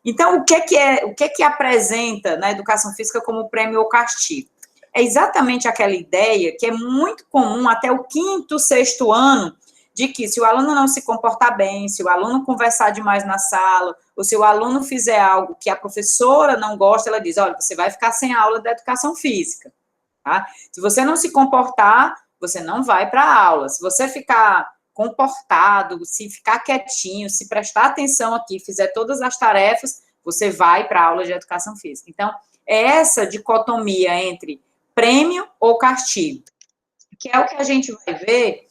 [SPEAKER 1] Então, o que apresenta na educação física como prêmio ou castigo? É exatamente aquela ideia que é muito comum até o 5º, 6º ano, de que se o aluno não se comportar bem, se o aluno conversar demais na sala, ou se o aluno fizer algo que a professora não gosta, ela diz, olha, você vai ficar sem a aula da educação física, tá? Se você não se comportar, você não vai para a aula. Se você ficar comportado, se ficar quietinho, se prestar atenção aqui, fizer todas as tarefas, você vai para a aula de educação física. Então, é essa dicotomia entre prêmio ou castigo, que é o que a gente vai ver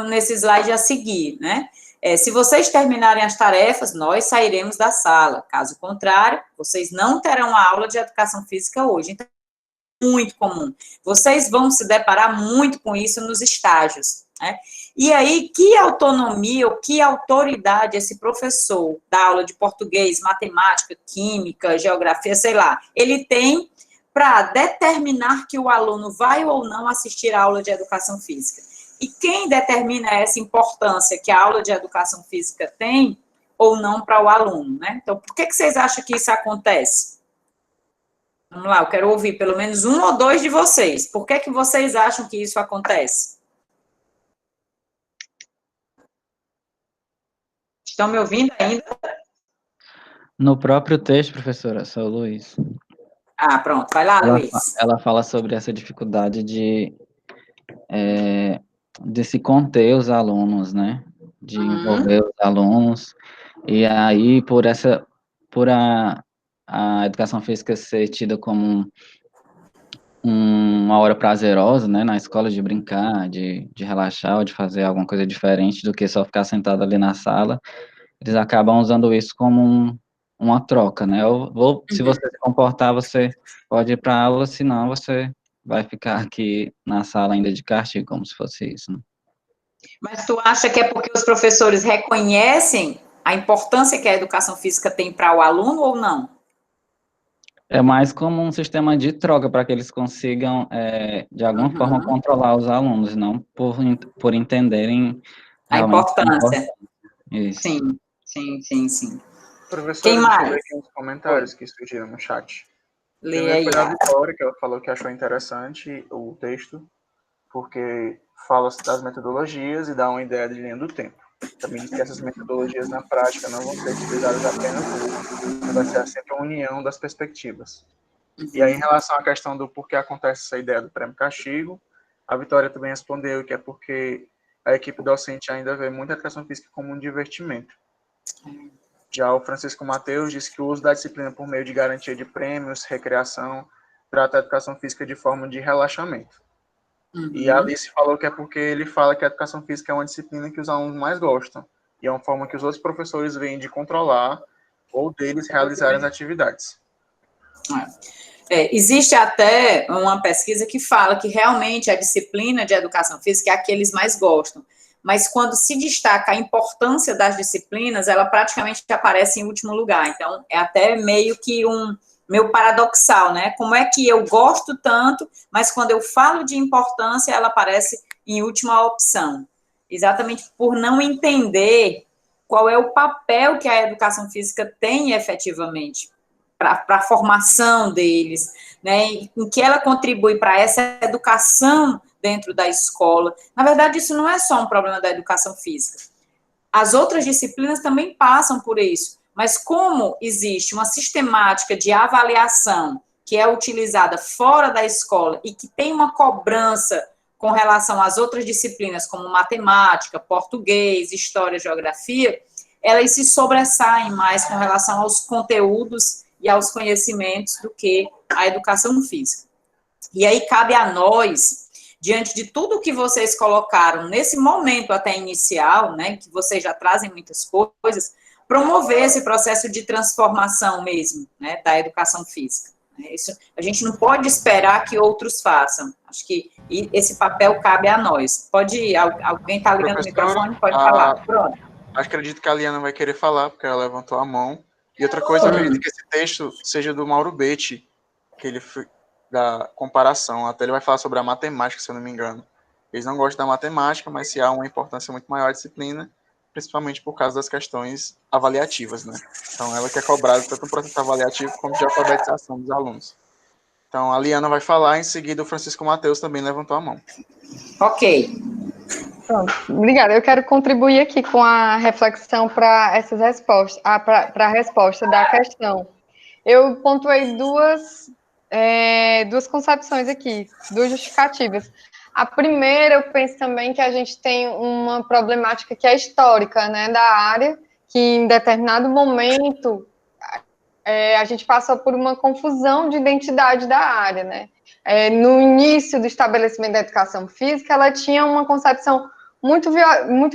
[SPEAKER 1] nesse slide a seguir, né? Se vocês terminarem as tarefas, nós sairemos da sala. Caso contrário, vocês não terão a aula de educação física hoje. Então, é muito comum. Vocês vão se deparar muito com isso nos estágios, né? E aí, que autonomia ou que autoridade esse professor da aula de português, matemática, química, geografia, sei lá, ele tem para determinar que o aluno vai ou não assistir a aula de educação física? E quem determina essa importância que a aula de educação física tem ou não para o aluno, né? Então, por que vocês acham que isso acontece? Vamos lá, eu quero ouvir pelo menos 1 ou 2 de vocês. Por que vocês acham que isso acontece? Estão me ouvindo ainda?
[SPEAKER 6] No próprio texto, professora, sou o Luiz.
[SPEAKER 1] Ah, pronto, vai lá, Luiz.
[SPEAKER 6] Ela fala sobre essa dificuldade de se conter os alunos, né? De envolver os alunos. E aí, por a educação física ser tida como uma hora prazerosa, né? Na escola, de brincar, de relaxar, ou de fazer alguma coisa diferente do que só ficar sentado ali na sala, eles acabam usando isso como uma troca, né? Se você se comportar, você pode ir para a aula, senão você vai ficar aqui na sala ainda de castigo, como se fosse isso, né?
[SPEAKER 1] Mas tu acha que é porque os professores reconhecem a importância que a educação física tem para o aluno ou não?
[SPEAKER 6] É mais como um sistema de troca para que eles consigam, de alguma forma, controlar os alunos, não por entenderem
[SPEAKER 1] a importância.
[SPEAKER 6] Isso.
[SPEAKER 1] Sim.
[SPEAKER 4] Professora,
[SPEAKER 1] Quem mais?
[SPEAKER 4] Deixa eu ver aqui uns comentários que surgiram no chat.
[SPEAKER 1] Lê aí.
[SPEAKER 4] Foi a Vitória, que ela falou que achou interessante o texto, porque fala das metodologias e dá uma ideia de linha do tempo. Também diz que essas metodologias na prática não vão ser utilizadas apenas hoje, mas vai ser sempre a união das perspectivas. E aí, em relação à questão do porquê acontece essa ideia do prêmio-castigo, a Vitória também respondeu que é porque a equipe docente ainda vê muita educação física como um divertimento. Já o Francisco Mateus disse que o uso da disciplina por meio de garantia de prêmios, recreação, trata a educação física de forma de relaxamento. E a Alice falou que é porque ele fala que a educação física é uma disciplina que os alunos mais gostam, e é uma forma que os outros professores veem de controlar ou deles realizarem as atividades.
[SPEAKER 1] Existe até uma pesquisa que fala que realmente a disciplina de educação física é a que eles mais gostam, mas quando se destaca a importância das disciplinas, ela praticamente aparece em último lugar. Então, é até meio que meio paradoxal, né? Como é que eu gosto tanto, mas quando eu falo de importância, ela aparece em última opção. Exatamente por não entender qual é o papel que a educação física tem efetivamente para a formação deles, né? Em que ela contribui para essa educação dentro da escola. Na verdade, isso não é só um problema da educação física. As outras disciplinas também passam por isso, mas como existe uma sistemática de avaliação que é utilizada fora da escola e que tem uma cobrança com relação às outras disciplinas, como matemática, português, história, geografia, elas se sobressaem mais com relação aos conteúdos e aos conhecimentos do que a educação física. E aí cabe a nós diante de tudo que vocês colocaram nesse momento até inicial, né, que vocês já trazem muitas coisas, promover esse processo de transformação mesmo, né, da educação física. Isso, a gente não pode esperar que outros façam. Acho que esse papel cabe a nós. Pode ir, alguém está ligando o microfone, pode falar. Pronto.
[SPEAKER 4] Acredito que a Liana vai querer falar, porque ela levantou a mão. E outra coisa, eu acredito que esse texto seja do Mauro Betti, que ele da comparação. Até ele vai falar sobre a matemática, se eu não me engano. Eles não gostam da matemática, mas se há uma importância muito maior à disciplina, principalmente por causa das questões avaliativas, né? Então, ela que é cobrada tanto no processo avaliativo como de alfabetização dos alunos. Então, a Liana vai falar, em seguida o Francisco Mateus também levantou a mão.
[SPEAKER 1] Ok.
[SPEAKER 3] Pronto, obrigada. Eu quero contribuir aqui com a reflexão para essas respostas, para a resposta da questão. Eu pontuei duas concepções aqui, duas justificativas. A primeira, eu penso também que a gente tem uma problemática que é histórica, né, da área, que em determinado momento a gente passou por uma confusão de identidade da área, né? No início do estabelecimento da educação física, ela tinha uma concepção muito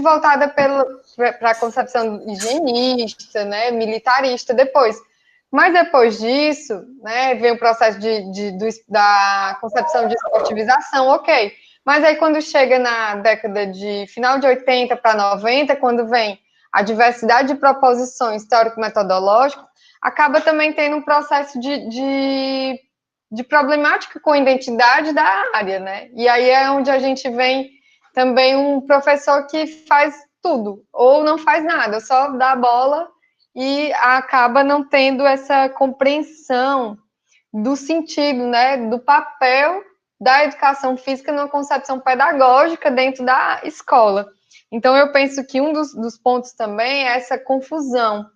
[SPEAKER 3] voltada para a concepção higienista, né, militarista, Mas depois disso, né, veio o processo da concepção de esportivização, ok. Mas aí quando chega na década de final de 80 para 90, quando vem a diversidade de proposições teórico-metodológicas, acaba também tendo um processo de problemática com a identidade da área, né? E aí é onde a gente vem também um professor que faz tudo, ou não faz nada, só dá a bola e acaba não tendo essa compreensão do sentido, né, do papel da educação física numa concepção pedagógica dentro da escola. Então, eu penso que um dos pontos também é essa confusão,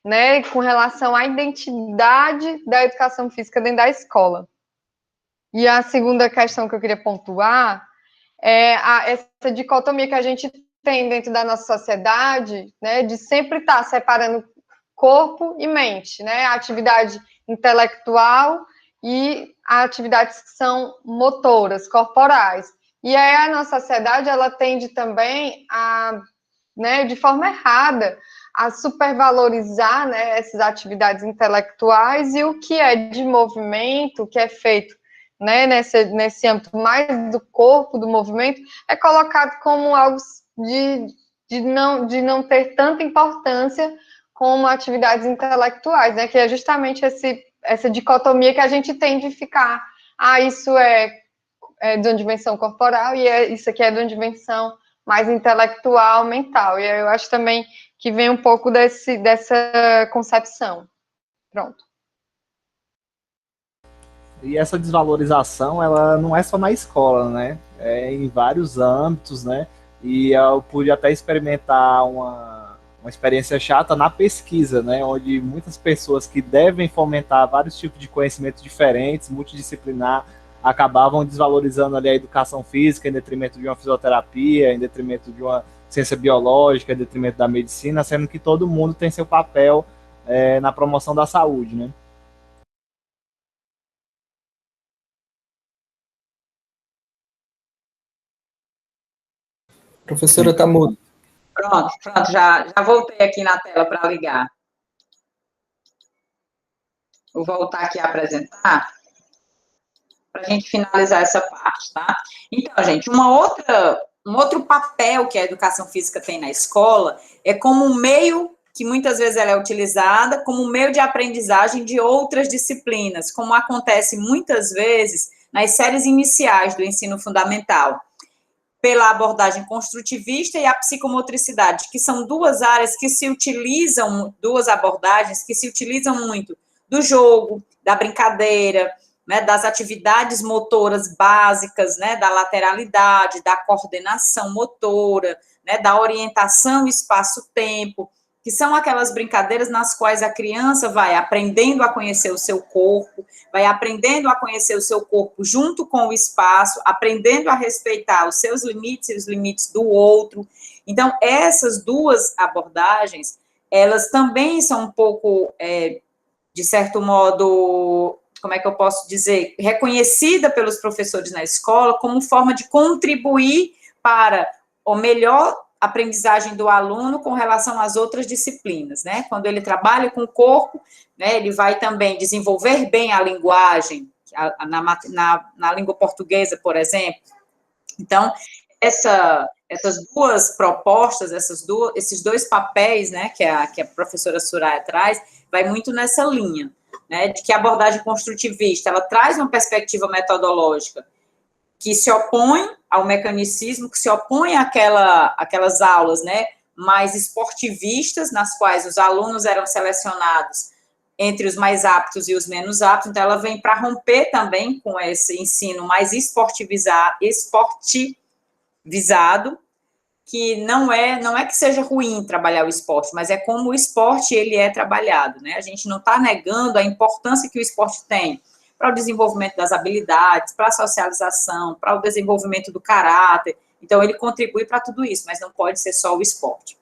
[SPEAKER 3] né, com relação à identidade da educação física dentro da escola. E a segunda questão que eu queria pontuar é essa dicotomia que a gente tem dentro da nossa sociedade, né, de sempre estar separando corpo e mente, né, a atividade intelectual e atividades que são motoras, corporais. E aí a nossa sociedade, ela tende também né, de forma errada, a supervalorizar, né, essas atividades intelectuais e o que é de movimento, o que é feito, né, nesse âmbito mais do corpo, do movimento, é colocado como algo de não ter tanta importância como atividades intelectuais, né, que é justamente essa dicotomia que a gente tem de ficar, isso é de uma dimensão corporal e isso aqui é de uma dimensão mais intelectual, mental. E eu acho também que vem um pouco dessa concepção. Pronto.
[SPEAKER 7] E essa desvalorização, ela não é só na escola, né? É em vários âmbitos, né? E eu pude até experimentar uma experiência chata na pesquisa, né? Onde muitas pessoas que devem fomentar vários tipos de conhecimentos diferentes, multidisciplinar, acabavam desvalorizando ali a educação física em detrimento de uma fisioterapia, em detrimento de uma ciência biológica, em detrimento da medicina, sendo que todo mundo tem seu papel na promoção da saúde, né?
[SPEAKER 5] Professora, tá mudo.
[SPEAKER 1] Pronto, já voltei aqui na tela para ligar. Vou voltar aqui a apresentar para a gente finalizar essa parte, tá? Então, gente, um outro papel que a educação física tem na escola é como um meio que muitas vezes ela é utilizada como um meio de aprendizagem de outras disciplinas, como acontece muitas vezes nas séries iniciais do ensino fundamental, pela abordagem construtivista e a psicomotricidade, que são duas áreas que se utilizam, duas abordagens que se utilizam muito do jogo, da brincadeira, né, das atividades motoras básicas, né, da lateralidade, da coordenação motora, né, da orientação espaço-tempo, que são aquelas brincadeiras nas quais a criança vai aprendendo a conhecer o seu corpo, vai aprendendo a conhecer o seu corpo junto com o espaço, aprendendo a respeitar os seus limites e os limites do outro. Então, essas duas abordagens, elas também são um pouco, de certo modo, como é que eu posso dizer, reconhecida pelos professores na escola como forma de contribuir para a melhor aprendizagem do aluno com relação às outras disciplinas, né? Quando ele trabalha com o corpo, né, ele vai também desenvolver bem a linguagem, na língua portuguesa, por exemplo. Então, essas duas propostas, esses dois papéis, né, que a professora Soraya traz, vai muito nessa linha, né, de que a abordagem construtivista, ela traz uma perspectiva metodológica que se opõe ao mecanicismo, que se opõe àquelas aulas, né, mais esportivistas, nas quais os alunos eram selecionados entre os mais aptos e os menos aptos. Então, ela vem para romper também com esse ensino mais esportivizado, que não é que seja ruim trabalhar o esporte, mas é como o esporte ele é trabalhado, né? A gente não está negando a importância que o esporte tem para o desenvolvimento das habilidades, para a socialização, para o desenvolvimento do caráter. Então, ele contribui para tudo isso, mas não pode ser só o esporte.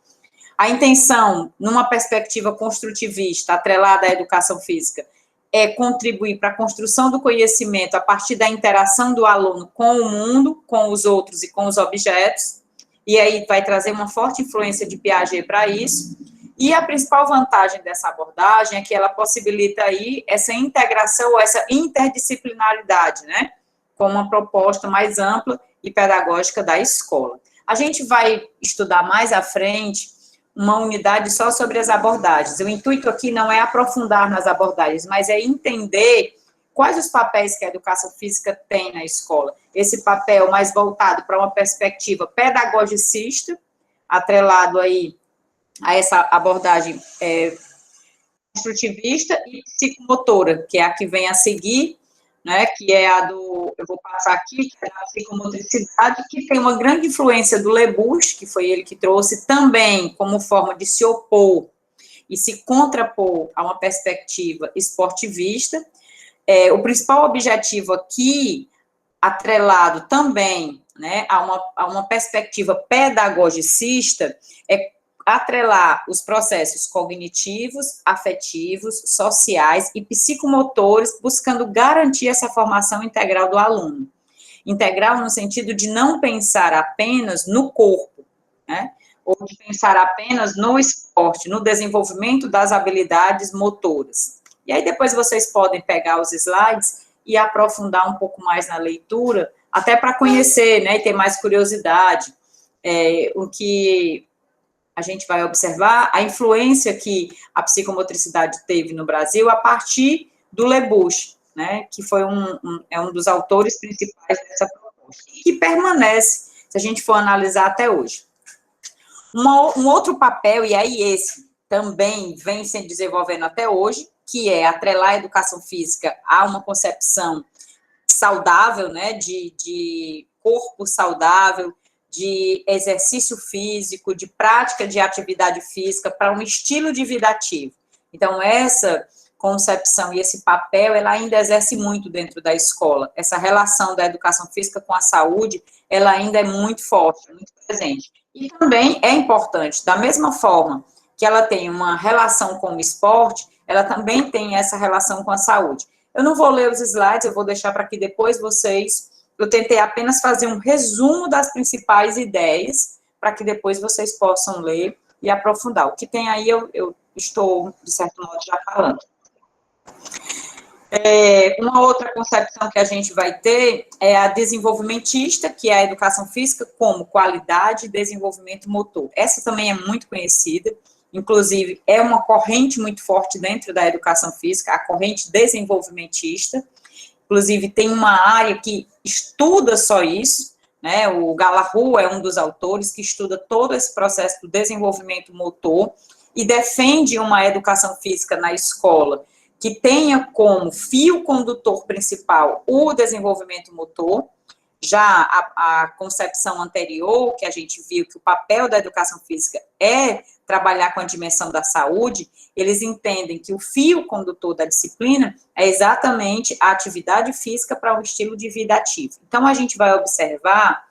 [SPEAKER 1] A intenção, numa perspectiva construtivista, atrelada à educação física, é contribuir para a construção do conhecimento a partir da interação do aluno com o mundo, com os outros e com os objetos, e aí vai trazer uma forte influência de Piaget para isso. E a principal vantagem dessa abordagem é que ela possibilita aí essa integração, ou essa interdisciplinaridade, né, com uma proposta mais ampla e pedagógica da escola. A gente vai estudar mais à frente uma unidade só sobre as abordagens. O intuito aqui não é aprofundar nas abordagens, mas é entender quais os papéis que a educação física tem na escola. Esse papel mais voltado para uma perspectiva pedagogicista, atrelado aí a essa abordagem construtivista e psicomotora, que é a que vem a seguir, né, que é a eu vou passar aqui, que é a psicomotricidade, que tem uma grande influência do Lebouche, que foi ele que trouxe também como forma de se opor e se contrapor a uma perspectiva esportivista. O principal objetivo aqui, atrelado também, né, a uma perspectiva pedagogicista, é atrelar os processos cognitivos, afetivos, sociais e psicomotores, buscando garantir essa formação integral do aluno. Integral no sentido de não pensar apenas no corpo, né, ou de pensar apenas no esporte, no desenvolvimento das habilidades motoras. E aí depois vocês podem pegar os slides e aprofundar um pouco mais na leitura, até para conhecer, né, e ter mais curiosidade, o que a gente vai observar, a influência que a psicomotricidade teve no Brasil a partir do Lebouche, né, que foi um dos autores principais dessa proposta, e que permanece, se a gente for analisar até hoje. Um outro papel, e aí esse também vem se desenvolvendo até hoje, que é atrelar a educação física a uma concepção saudável, né, de corpo saudável, de exercício físico, de prática de atividade física para um estilo de vida ativo. Então, essa concepção e esse papel, ela ainda exerce muito dentro da escola. Essa relação da educação física com a saúde, ela ainda é muito forte, muito presente. E também é importante, da mesma forma que ela tem uma relação com o esporte, ela também tem essa relação com a saúde. Eu não vou ler os slides, eu vou deixar para que depois eu tentei apenas fazer um resumo das principais ideias, para que depois vocês possam ler e aprofundar. O que tem aí, eu estou, de certo modo, já falando. Uma outra concepção que a gente vai ter é a desenvolvimentista, que é a educação física como qualidade e desenvolvimento motor. Essa também é muito conhecida, inclusive é uma corrente muito forte dentro da educação física, a corrente desenvolvimentista. Inclusive, tem uma área que estuda só isso, né? O Galahu é um dos autores que estuda todo esse processo do desenvolvimento motor e defende uma educação física na escola que tenha como fio condutor principal o desenvolvimento motor. Já a concepção anterior, que a gente viu que o papel da educação física é trabalhar com a dimensão da saúde, eles entendem que o fio condutor da disciplina é exatamente a atividade física para um estilo de vida ativo. Então, a gente vai observar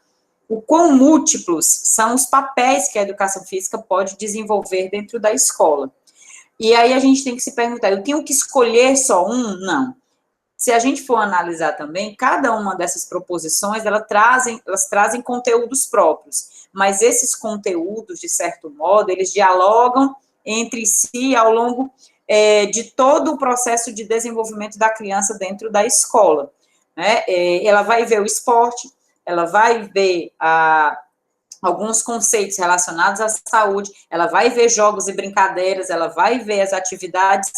[SPEAKER 1] o quão múltiplos são os papéis que a educação física pode desenvolver dentro da escola. E aí a gente tem que se perguntar, eu tenho que escolher só um? Não. se a gente for analisar também, cada uma dessas proposições, elas trazem conteúdos próprios, mas esses conteúdos, de certo modo, eles dialogam entre si ao longo de todo o processo de desenvolvimento da criança dentro da escola, né? Ela vai ver o esporte, ela vai ver alguns conceitos relacionados à saúde, ela vai ver jogos e brincadeiras, ela vai ver as atividades,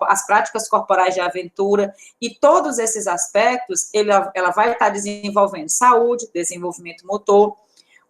[SPEAKER 1] as práticas corporais de aventura, e todos esses aspectos, ela vai estar desenvolvendo saúde, desenvolvimento motor.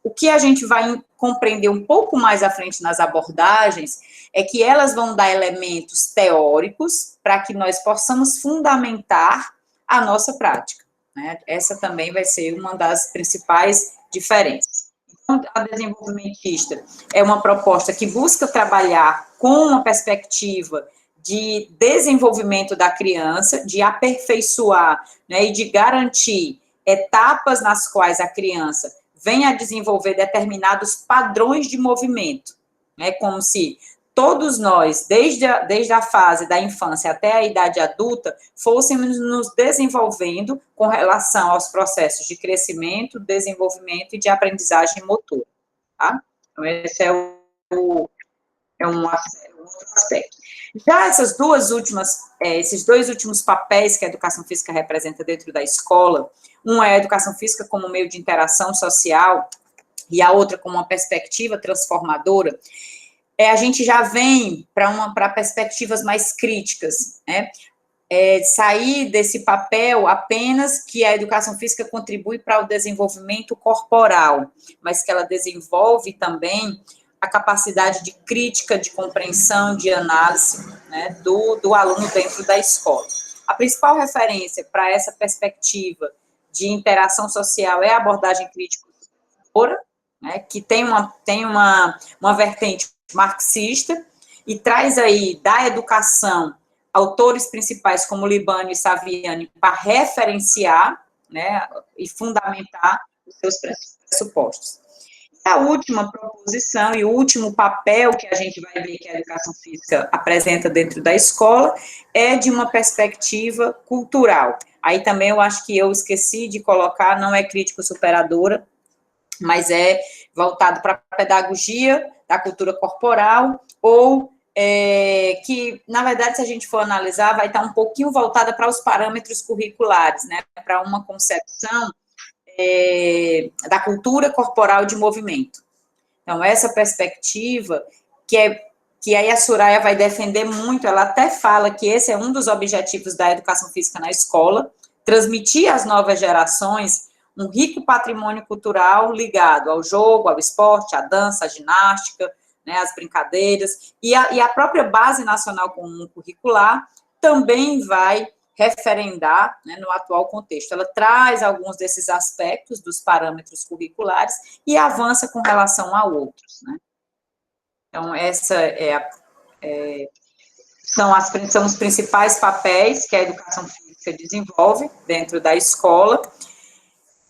[SPEAKER 1] O que a gente vai compreender um pouco mais à frente nas abordagens é que elas vão dar elementos teóricos para que nós possamos fundamentar a nossa prática, né? Essa também vai ser uma das principais diferenças. Então, a desenvolvimentista é uma proposta que busca trabalhar com uma perspectiva de desenvolvimento da criança, de aperfeiçoar, né, e de garantir etapas nas quais a criança venha a desenvolver determinados padrões de movimento, né, como se todos nós, desde a fase da infância até a idade adulta, fôssemos nos desenvolvendo com relação aos processos de crescimento, desenvolvimento e de aprendizagem motora, tá? Então, esse é um outro aspecto. Já esses dois últimos papéis que a educação física representa dentro da escola, um é a educação física como meio de interação social e a outra como uma perspectiva transformadora, a gente já vem para perspectivas mais críticas, né? Sair desse papel apenas que a educação física contribui para o desenvolvimento corporal, mas que ela desenvolve também a capacidade de crítica, de compreensão, de análise, né, do aluno dentro da escola. A principal referência para essa perspectiva de interação social é a abordagem crítico-educadora, né, que tem uma vertente marxista e traz aí da educação autores principais como Libânio e Saviani para referenciar, né, e fundamentar os seus pressupostos. A última proposição e o último papel que a gente vai ver que a educação física apresenta dentro da escola é de uma perspectiva cultural. Aí também eu acho que eu esqueci de colocar, não é crítico-superadora, mas é voltado para a pedagogia da cultura corporal, ou que, na verdade, se a gente for analisar, vai estar um pouquinho voltada para os parâmetros curriculares, né, para uma concepção da cultura corporal de movimento. Então, essa perspectiva, que aí a Soraya vai defender muito, ela até fala que esse é um dos objetivos da educação física na escola, transmitir às novas gerações um rico patrimônio cultural ligado ao jogo, ao esporte, à dança, à ginástica, né, às brincadeiras, e a própria Base Nacional Comum Curricular também vai referendar, né, no atual contexto. Ela traz alguns desses aspectos dos parâmetros curriculares e avança com relação a outros, né? Então, essa são os principais papéis que a educação física desenvolve dentro da escola.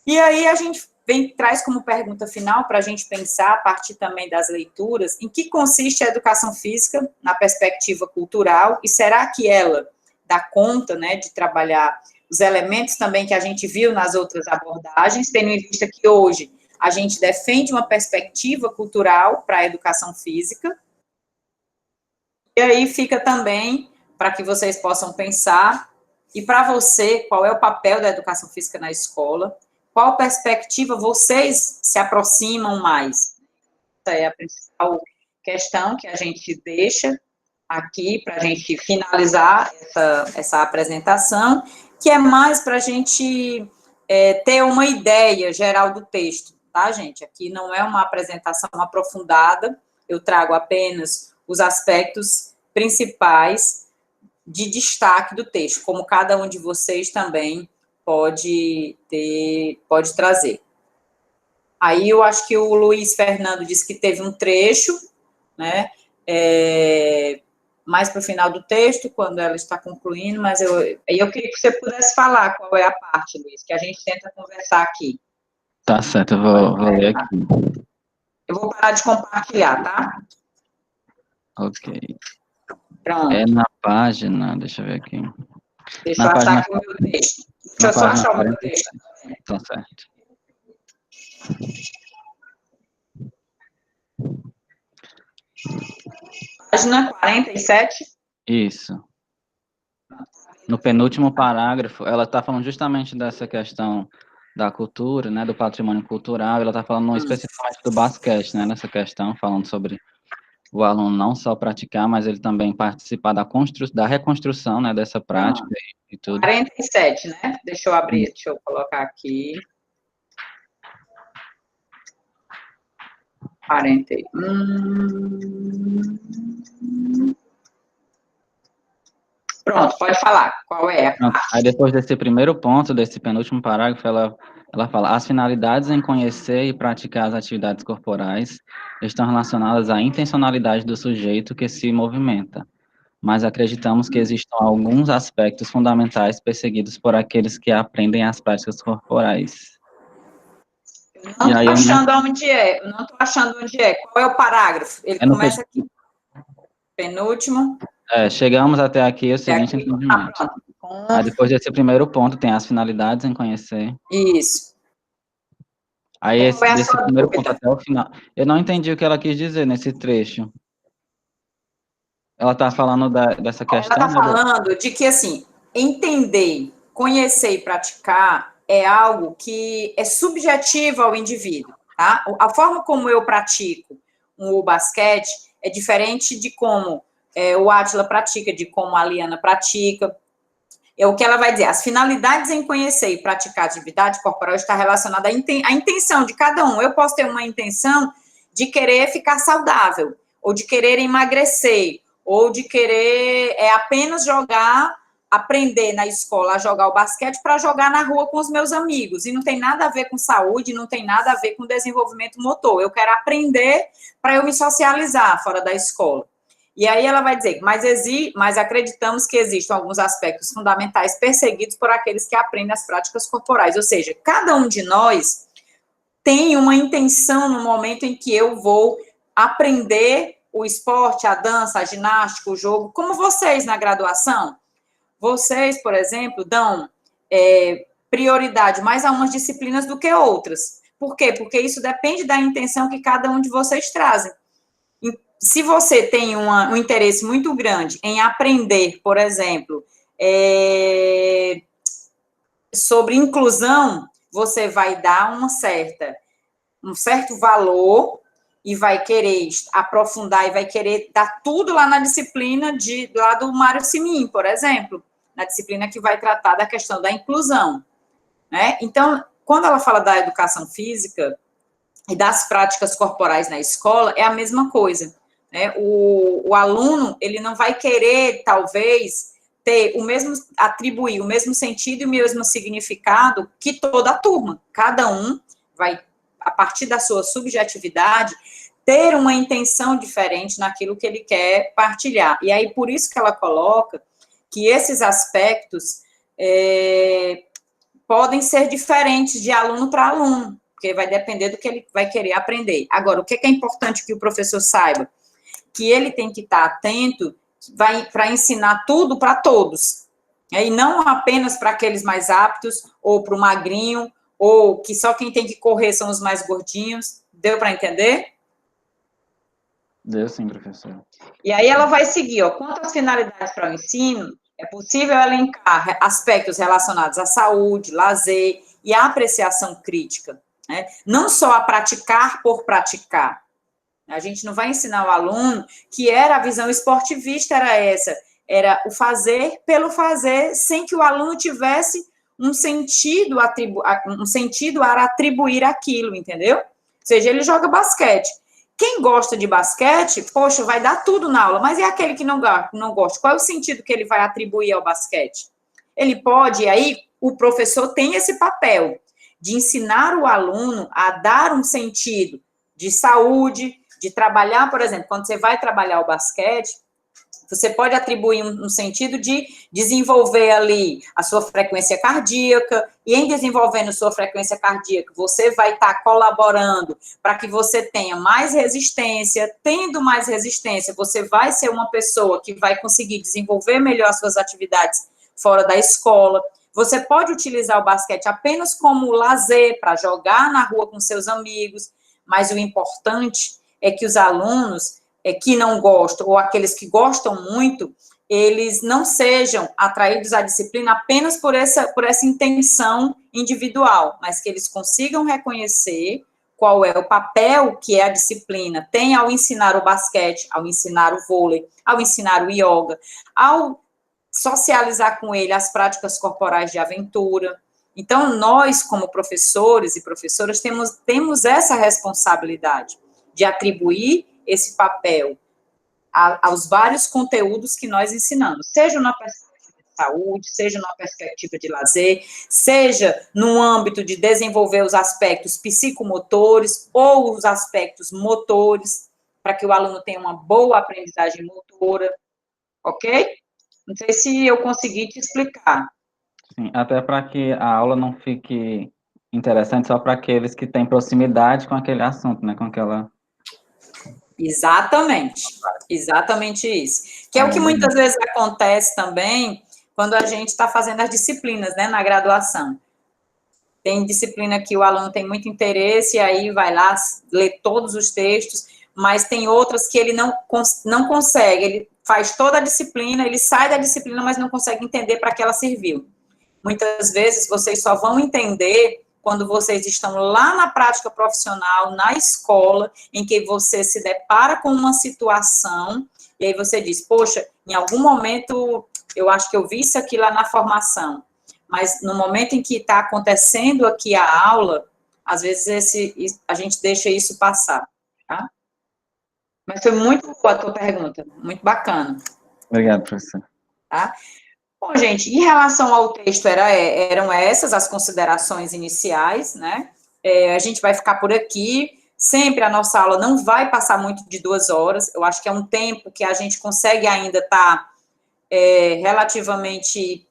[SPEAKER 1] E aí a gente traz como pergunta final para a gente pensar, a partir também das leituras, em que consiste a educação física na perspectiva cultural, e será que ela dá conta, né, de trabalhar os elementos também que a gente viu nas outras abordagens, tendo em vista que hoje a gente defende uma perspectiva cultural para a educação física. E aí fica também para que vocês possam pensar, e para você, qual é o papel da educação física na escola, qual perspectiva vocês se aproximam mais. Essa é a principal questão que a gente deixa aqui para a gente finalizar essa apresentação, que é mais para a gente ter uma ideia geral do texto, tá, gente? Aqui não é uma apresentação aprofundada, eu trago apenas os aspectos principais de destaque do texto, como cada um de vocês também pode trazer. Aí eu acho que o Luiz Fernando disse que teve um trecho, né, mais para o final do texto, quando ela está concluindo, mas eu queria que você pudesse falar qual é a parte, Luiz, que a gente tenta conversar aqui.
[SPEAKER 6] Tá certo, eu vou ler aqui.
[SPEAKER 1] Eu vou parar de compartilhar, tá?
[SPEAKER 6] Ok.
[SPEAKER 1] Pronto.
[SPEAKER 6] É na página, deixa eu ver aqui.
[SPEAKER 1] Deixa eu achar aqui o meu texto. Deixa eu só achar o meu texto.
[SPEAKER 6] Tá certo.
[SPEAKER 1] Página 47.
[SPEAKER 6] Isso. No penúltimo parágrafo, ela está falando justamente dessa questão da cultura, né, do patrimônio cultural, ela está falando especificamente do basquete, né, nessa questão, falando sobre o aluno não só praticar, mas ele também participar da reconstrução, né, dessa prática e tudo.
[SPEAKER 1] 47, né? Deixa eu abrir, deixa eu colocar aqui. 41. Pronto, pode falar. Qual é?
[SPEAKER 6] Pronto. Aí depois desse primeiro ponto, desse penúltimo parágrafo, ela fala, as finalidades em conhecer e praticar as atividades corporais estão relacionadas à intencionalidade do sujeito que se movimenta, mas acreditamos que existam alguns aspectos fundamentais perseguidos por aqueles que aprendem as práticas corporais.
[SPEAKER 1] Não estou achando onde é. Não estou achando onde é. Qual é o parágrafo? Ele começa aqui. Penúltimo.
[SPEAKER 6] Chegamos até aqui, o seguinte entendimento. Aí depois desse primeiro ponto, tem as finalidades em conhecer.
[SPEAKER 1] Isso.
[SPEAKER 6] Aí desse primeiro ponto até o final. Eu não entendi o que ela quis dizer nesse trecho. Ela está falando dessa questão.
[SPEAKER 1] Ela está falando de que, assim, entender, conhecer e praticar é algo que é subjetivo ao indivíduo, tá? A forma como eu pratico o basquete é diferente de como o Átila pratica, de como a Liana pratica. É o que ela vai dizer. As finalidades em conhecer e praticar atividade corporal está relacionada à intenção de cada um. Eu posso ter uma intenção de querer ficar saudável, ou de querer emagrecer, ou de querer apenas aprender na escola a jogar o basquete para jogar na rua com os meus amigos. E não tem nada a ver com saúde, não tem nada a ver com desenvolvimento motor. Eu quero aprender para eu me socializar fora da escola. E aí ela vai dizer, mas acreditamos que existem alguns aspectos fundamentais perseguidos por aqueles que aprendem as práticas corporais. Ou seja, cada um de nós tem uma intenção no momento em que eu vou aprender o esporte, a dança, a ginástica, o jogo, como vocês na graduação. Vocês, por exemplo, dão prioridade mais a umas disciplinas do que outras. Por quê? Porque isso depende da intenção que cada um de vocês trazem. Se você tem um interesse muito grande em aprender, por exemplo, sobre inclusão, você vai dar um certo valor e vai querer aprofundar e vai querer dar tudo lá na disciplina lá do Mário Simin, por exemplo, na disciplina que vai tratar da questão da inclusão, né? Então, quando ela fala da educação física e das práticas corporais na escola, é a mesma coisa. O aluno, ele não vai querer, talvez, atribuir o mesmo sentido e o mesmo significado que toda a turma. Cada um vai, a partir da sua subjetividade, ter uma intenção diferente naquilo que ele quer partilhar. E aí, por isso que ela coloca que esses aspectos podem ser diferentes de aluno para aluno, porque vai depender do que ele vai querer aprender. Agora, o que é importante que o professor saiba? Que ele tem que estar atento para ensinar tudo para todos, e não apenas para aqueles mais aptos, ou para o magrinho, ou que só quem tem que correr são os mais gordinhos. Deu para entender?
[SPEAKER 6] Deu sim, professor.
[SPEAKER 1] E aí ela vai seguir, quanto às finalidades para o ensino, é possível elencar aspectos relacionados à saúde, lazer e à apreciação crítica, né? Não só a praticar por praticar. A gente não vai ensinar o aluno que a visão esportivista era essa, era o fazer pelo fazer, sem que o aluno tivesse um sentido a atribuir aquilo, entendeu? Ou seja, ele joga basquete. Quem gosta de basquete, poxa, vai dar tudo na aula, mas e aquele que não gosta? Qual é o sentido que ele vai atribuir ao basquete? Ele pode, e aí o professor tem esse papel de ensinar o aluno a dar um sentido de saúde, de trabalhar, por exemplo, quando você vai trabalhar o basquete, você pode atribuir um sentido de desenvolver ali a sua frequência cardíaca, e em desenvolvendo sua frequência cardíaca, você vai estar colaborando para que você tenha mais resistência. Tendo mais resistência, você vai ser uma pessoa que vai conseguir desenvolver melhor as suas atividades fora da escola. Você pode utilizar o basquete apenas como lazer, para jogar na rua com seus amigos, mas o importante é que os alunos que não gostam, ou aqueles que gostam muito, eles não sejam atraídos à disciplina apenas por essa intenção individual, mas que eles consigam reconhecer qual é o papel que a disciplina tem ao ensinar o basquete, ao ensinar o vôlei, ao ensinar o yoga, ao socializar com ele as práticas corporais de aventura. Então, nós, como professores e professoras, temos essa responsabilidade de atribuir esse papel aos vários conteúdos que nós ensinamos, seja na perspectiva de saúde, seja na perspectiva de lazer, seja no âmbito de desenvolver os aspectos psicomotores ou os aspectos motores, para que o aluno tenha uma boa aprendizagem motora, ok? Não sei se eu consegui te explicar.
[SPEAKER 6] Sim, até para que a aula não fique interessante só para aqueles que têm proximidade com aquele assunto, né? Com aquela...
[SPEAKER 1] Exatamente isso. Que é o que muitas vezes acontece também quando a gente está fazendo as disciplinas, né, na graduação. Tem disciplina que o aluno tem muito interesse, e aí vai lá, lê todos os textos, mas tem outras que ele não consegue, ele faz toda a disciplina, ele sai da disciplina, mas não consegue entender para que ela serviu. Muitas vezes vocês só vão entender quando vocês estão lá na prática profissional, na escola, em que você se depara com uma situação, e aí você diz, poxa, em algum momento, eu acho que eu vi isso aqui lá na formação, mas no momento em que está acontecendo aqui a aula, às vezes a gente deixa isso passar, tá? Mas foi muito boa a tua pergunta, muito bacana.
[SPEAKER 6] Obrigado, professor.
[SPEAKER 1] Tá? Bom, gente, em relação ao texto, eram essas as considerações iniciais, né? A gente vai ficar por aqui. Sempre a nossa aula não vai passar muito de 2 horas. Eu acho que é um tempo que a gente consegue ainda estar relativamente,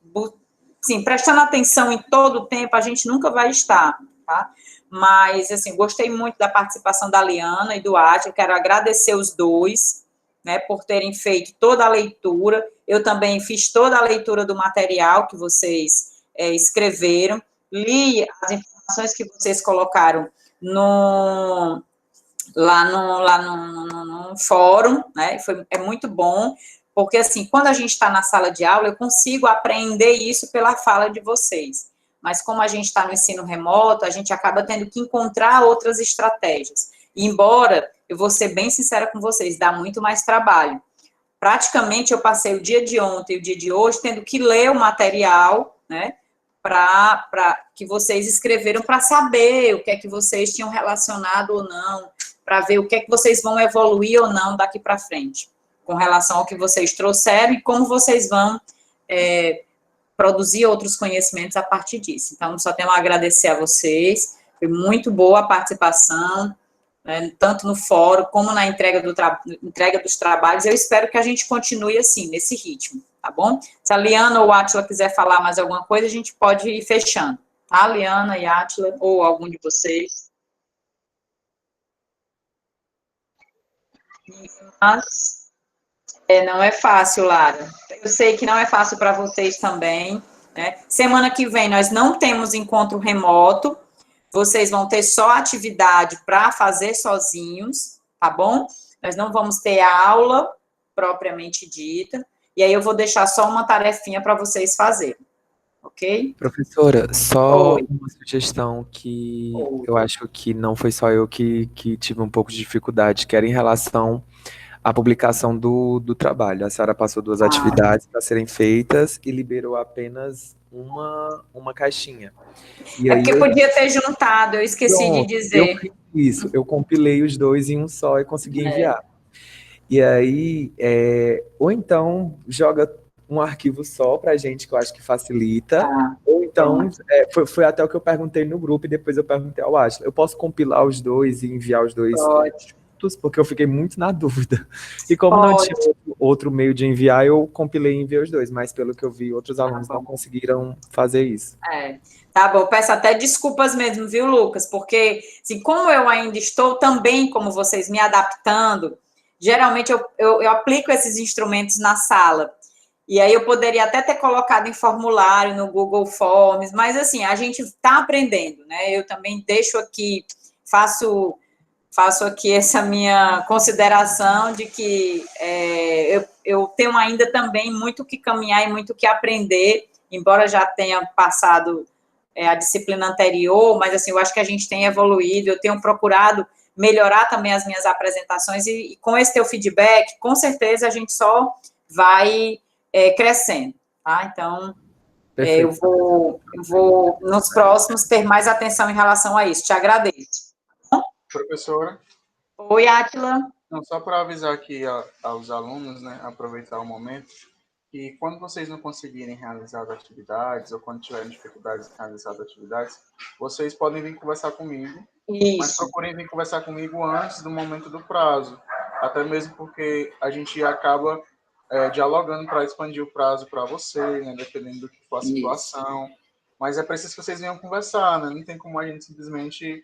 [SPEAKER 1] sim, prestando atenção em todo o tempo, a gente nunca vai estar, tá? Mas, assim, gostei muito da participação da Liana e do Átila. Quero agradecer os dois, né, por terem feito toda a leitura. Eu também fiz toda a leitura do material que vocês escreveram, li as informações que vocês colocaram lá no fórum, né, é muito bom, porque, assim, quando a gente está na sala de aula, eu consigo aprender isso pela fala de vocês, mas como a gente está no ensino remoto, a gente acaba tendo que encontrar outras estratégias, e embora, eu vou ser bem sincera com vocês, dá muito mais trabalho. Praticamente, eu passei o dia de ontem e o dia de hoje tendo que ler o material, né, que vocês escreveram, para saber o que é que vocês tinham relacionado ou não, para ver o que é que vocês vão evoluir ou não daqui para frente, com relação ao que vocês trouxeram e como vocês vão produzir outros conhecimentos a partir disso. Então, só tenho a agradecer a vocês, foi muito boa a participação, né, tanto no fórum como na entrega dos trabalhos. Eu espero que a gente continue assim, nesse ritmo, tá bom? Se a Liana ou a Átila quiser falar mais alguma coisa, a gente pode ir fechando, tá? Liana e Átila, ou algum de vocês. Mas não é fácil, Lara. Eu sei que não é fácil para vocês também, né? Semana que vem nós não temos encontro remoto, vocês vão ter só atividade para fazer sozinhos, tá bom? Nós não vamos ter aula propriamente dita, e aí eu vou deixar só uma tarefinha para vocês fazerem, ok?
[SPEAKER 2] Professora, só uma sugestão que eu acho que não foi só eu que tive um pouco de dificuldade, que era em relação à publicação do trabalho. A senhora passou 2 atividades para serem feitas e liberou apenas uma caixinha. E aí
[SPEAKER 1] porque podia ter juntado, eu esqueci de dizer.
[SPEAKER 2] Eu fiz isso, eu compilei os 2 em um só e consegui enviar. E aí, ou então, joga um arquivo só pra gente, que eu acho que facilita, ou então, foi até o que eu perguntei no grupo, e depois eu perguntei ao Átila, eu posso compilar os 2 e enviar os 2 juntos? Porque eu fiquei muito na dúvida. E como não tinha outro meio de enviar, eu compilei e enviei os 2, mas pelo que eu vi, outros alunos não conseguiram fazer isso.
[SPEAKER 1] Tá bom, peço até desculpas mesmo, viu, Lucas? Porque, assim, como eu ainda estou também, como vocês, me adaptando, geralmente eu aplico esses instrumentos na sala. E aí eu poderia até ter colocado em formulário no Google Forms, mas assim, a gente está aprendendo, né? Eu também deixo aqui, faço aqui essa minha consideração de que eu tenho ainda também muito que caminhar e muito que aprender, embora já tenha passado a disciplina anterior, mas assim, eu acho que a gente tem evoluído, eu tenho procurado melhorar também as minhas apresentações, e com esse teu feedback, com certeza a gente só vai crescendo, tá? Então, eu vou, nos próximos, ter mais atenção em relação a isso. Te agradeço.
[SPEAKER 4] Professora?
[SPEAKER 1] Oi, Átila.
[SPEAKER 4] Não, só para avisar aqui aos alunos, né, aproveitar o momento, que quando vocês não conseguirem realizar as atividades, ou quando tiverem dificuldades em realizar as atividades, vocês podem vir conversar comigo, mas procurem vir conversar comigo antes do momento do prazo, até mesmo porque a gente acaba dialogando para expandir o prazo para você, né, dependendo do que for a situação, mas é preciso que vocês venham conversar, né, não tem como a gente simplesmente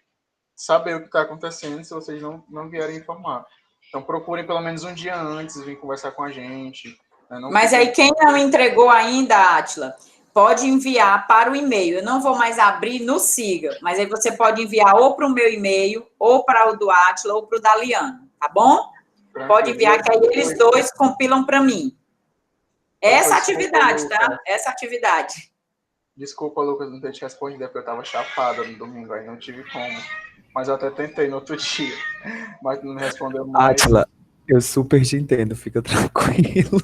[SPEAKER 4] saber o que está acontecendo se vocês não vierem informar. Então, procurem pelo menos um dia antes, vir conversar com a gente. Né?
[SPEAKER 1] Mas aí, quem não entregou ainda, Átila, pode enviar para o e-mail. Eu não vou mais abrir no Siga, mas aí você pode enviar ou para o meu e-mail, ou para o do Átila, ou para o da Liana, tá bom? Tranquilo. Pode enviar, que aí eles dois compilam para mim. Essa atividade, tá? Essa atividade.
[SPEAKER 4] Desculpa, Lucas, não ter te respondido, porque eu estava chapada no domingo, aí não tive como. Mas eu até tentei no outro dia, mas não me respondeu mais.
[SPEAKER 2] Átila, eu super te entendo, fica tranquilo.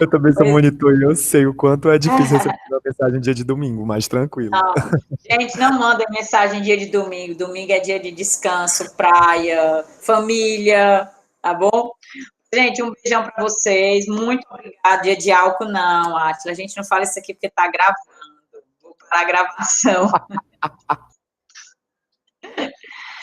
[SPEAKER 2] Eu também sou monitor e eu sei o quanto é difícil receber uma mensagem dia de domingo, mas tranquilo.
[SPEAKER 1] Não, gente, não mandem mensagem dia de domingo. Domingo é dia de descanso, praia, família, tá bom? Gente, um beijão para vocês. Muito obrigada. Dia de álcool, não, Átila. A gente não fala isso aqui porque tá gravando. Vou parar a gravação.